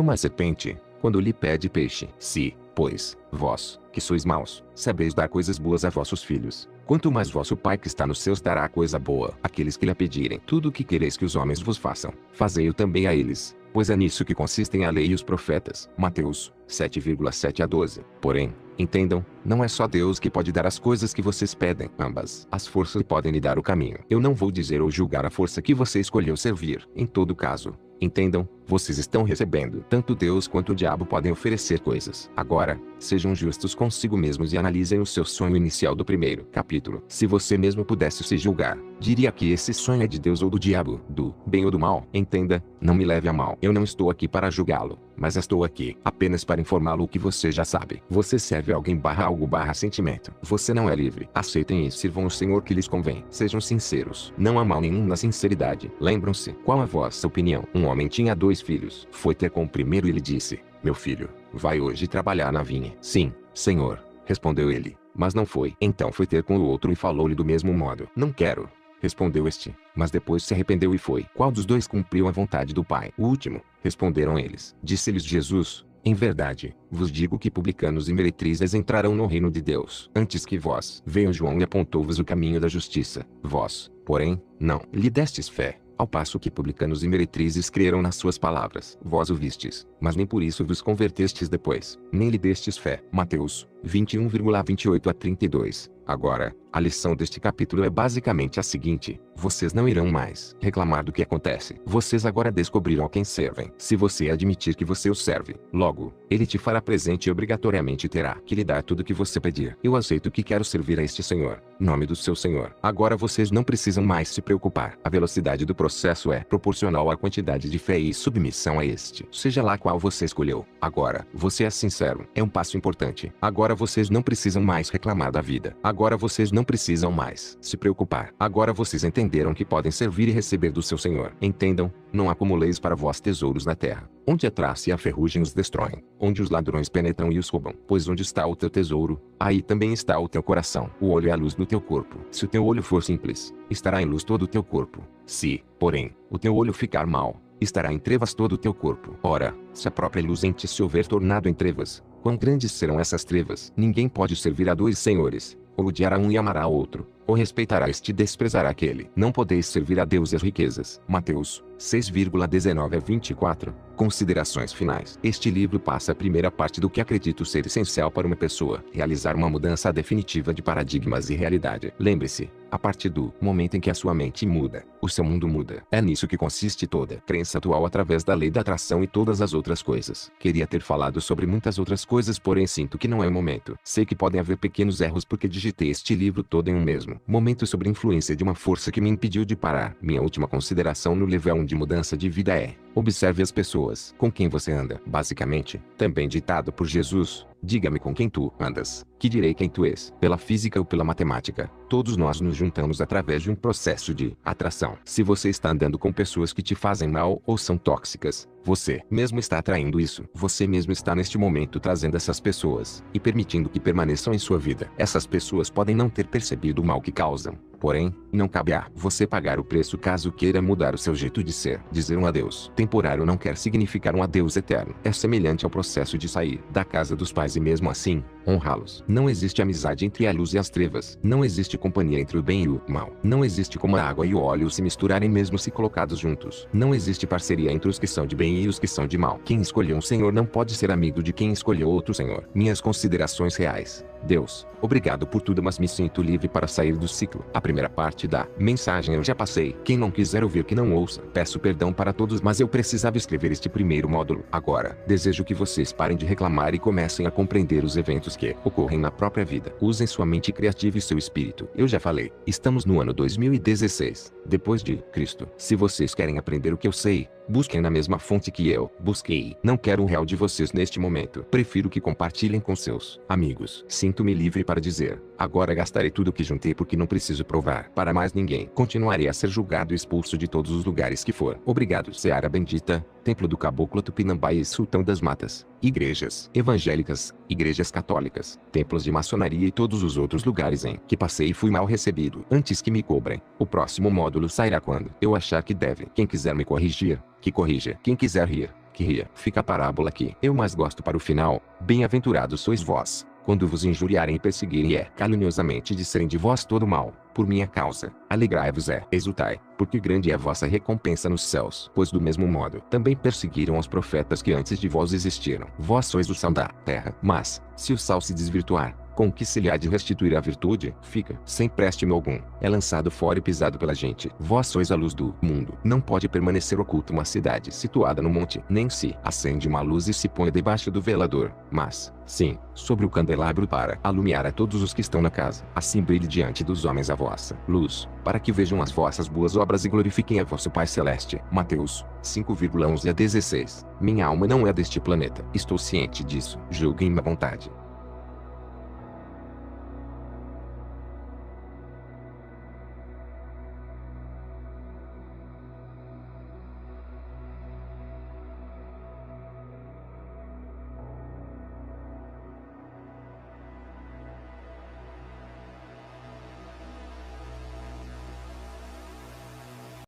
[SPEAKER 1] uma serpente, quando lhe pede peixe. Se, Pois, vós, que sois maus, sabeis dar coisas boas a vossos filhos. Quanto mais vosso Pai que está nos céus dará coisa boa àqueles que lhe pedirem. Tudo o que quereis que os homens vos façam, fazei-o também a eles, pois é nisso que consistem a lei e os profetas. Mateus 7,7 a 12. Porém, entendam, não é só Deus que pode dar as coisas que vocês pedem. Ambas as forças podem lhe dar o caminho. Eu não vou dizer ou julgar a força que você escolheu servir. Em todo caso, entendam, vocês estão recebendo. Tanto Deus quanto o diabo podem oferecer coisas. Agora, sejam justos consigo mesmos e analisem o seu sonho inicial do primeiro capítulo. Se você mesmo pudesse se julgar, diria que esse sonho é de Deus ou do diabo, do bem ou do mal. Entenda, não me leve a mal. Eu não estou aqui para julgá-lo, mas estou aqui apenas para informá-lo o que você já sabe. Você serve alguém algo sentimento. Você não é livre. Aceitem e sirvam o Senhor que lhes convém. Sejam sinceros. Não há mal nenhum na sinceridade. Lembram-se, qual a vossa opinião? Um homem tinha 2 filhos. Foi ter com o primeiro e lhe disse: meu filho, vai hoje trabalhar na vinha. Sim, senhor, respondeu ele, mas não foi. Então foi ter com o outro e falou-lhe do mesmo modo. Não quero, respondeu este, mas depois se arrependeu e foi. Qual dos 2 cumpriu a vontade do pai? O último, responderam eles. Disse-lhes Jesus: em verdade, vos digo que publicanos e meretrizes entrarão no reino de Deus antes que vós. Veio João e apontou-vos o caminho da justiça. Vós, porém, não lhe destes fé, ao passo que publicanos e meretrizes creram nas suas palavras. Vós o vistes, mas nem por isso vos convertestes depois, nem lhe destes fé. Mateus 21,28 a 32. Agora, a lição deste capítulo é basicamente a seguinte: vocês não irão mais reclamar do que acontece. Vocês agora descobriram a quem servem. Se você admitir que você o serve, logo, ele te fará presente e obrigatoriamente terá que lhe dar tudo o que você pedir. Eu aceito que quero servir a este Senhor, nome do seu Senhor. Agora vocês não precisam mais se preocupar. A velocidade do processo é proporcional à quantidade de fé e submissão a este. Seja lá qual você escolheu. Agora, você é sincero. É um passo importante. Agora vocês não precisam mais reclamar da vida. Agora vocês não precisam mais se preocupar. Agora vocês entenderam que podem servir e receber do seu Senhor. Entendam, não acumuleis para vós tesouros na terra, onde a traça e a ferrugem os destroem, onde os ladrões penetram e os roubam. Pois onde está o teu tesouro, aí também está o teu coração. O olho é a luz do teu corpo. Se o teu olho for simples, estará em luz todo o teu corpo. Se, porém, o teu olho ficar mau, estará em trevas todo o teu corpo. Ora, se a própria luz em ti se houver tornado em trevas, quão grandes serão essas trevas? Ninguém pode servir a 2 senhores. Ou odiará um e amará o outro, ou respeitará este e desprezará aquele. Não podeis servir a Deus e as riquezas. Mateus 6,19 a 24. Considerações finais. Este livro passa a primeira parte do que acredito ser essencial para uma pessoa realizar uma mudança definitiva de paradigmas e realidade. Lembre-se, a partir do momento em que a sua mente muda, o seu mundo muda. É nisso que consiste toda a crença atual através da lei da atração e todas as outras coisas. Queria ter falado sobre muitas outras coisas, porém sinto que não é o momento. Sei que podem haver pequenos erros porque digitei este livro todo em um mesmo momento sobre a influência de uma força que me impediu de parar. Minha última consideração no level 1 de mudança de vida é: observe as pessoas com quem você anda. Basicamente, também ditado por Jesus: diga-me com quem tu andas, que direi quem tu és. Pela física ou pela matemática, todos nós nos juntamos através de um processo de atração. Se você está andando com pessoas que te fazem mal ou são tóxicas, você mesmo está atraindo isso. Você mesmo está neste momento trazendo essas pessoas e permitindo que permaneçam em sua vida. Essas pessoas podem não ter percebido o mal que causam, porém, não cabe a você pagar o preço caso queira mudar o seu jeito de ser. Dizer um adeus temporário não quer significar um adeus eterno. É semelhante ao processo de sair da casa dos pais e mesmo assim, honrá-los. Não existe amizade entre a luz e as trevas. Não existe companhia entre o bem e o mal. Não existe como a água e o óleo se misturarem mesmo se colocados juntos. Não existe parceria entre os que são de bem e os que são de mal. Quem escolheu um senhor não pode ser amigo de quem escolheu outro senhor. Minhas considerações reais. Deus, obrigado por tudo, mas me sinto livre para sair do ciclo. A primeira parte da mensagem eu já passei. Quem não quiser ouvir que não ouça. Peço perdão para todos, mas eu precisava escrever este primeiro módulo. Agora, desejo que vocês parem de reclamar e comecem a compreender os eventos que ocorrem na própria vida. Usem sua mente criativa e seu espírito. Eu já falei, estamos no ano 2016, depois de Cristo. Se vocês querem aprender o que eu sei, busquem na mesma fonte que eu busquei. Não quero um real de vocês neste momento. Prefiro que compartilhem com seus amigos. Sinto-me livre para dizer: agora gastarei tudo o que juntei porque não preciso provar para mais ninguém. Continuarei a ser julgado e expulso de todos os lugares que for. Obrigado, Seara Bendita, Templo do Caboclo Tupinambá e Sultão das Matas, igrejas evangélicas, igrejas católicas, templos de maçonaria e todos os outros lugares em que passei e fui mal recebido. Antes que me cobrem, o próximo módulo sairá quando eu achar que deve. Quem quiser me corrigir, que corrija. Quem quiser rir, que ria. Fica a parábola que eu mais gosto para o final. Bem-aventurados sois vós, quando vos injuriarem e perseguirem caluniosamente disserem de vós todo mal, por minha causa. Alegrai-vos exultai, porque grande é a vossa recompensa nos céus. Pois do mesmo modo, também perseguiram os profetas que antes de vós existiram. Vós sois o sal da terra. Mas, se o sal se desvirtuar, com que se lhe há de restituir a virtude? Fica sem préstimo algum. É lançado fora e pisado pela gente. Vós sois a luz do mundo. Não pode permanecer oculta uma cidade situada no monte, nem se acende uma luz e se põe debaixo do velador, mas, sim, sobre o candelabro para alumiar a todos os que estão na casa. Assim brilhe diante dos homens a vossa luz, para que vejam as vossas boas obras e glorifiquem a vosso Pai Celeste. Mateus 5,11 a 16. Minha alma não é deste planeta. Estou ciente disso. Julguem-me à vontade.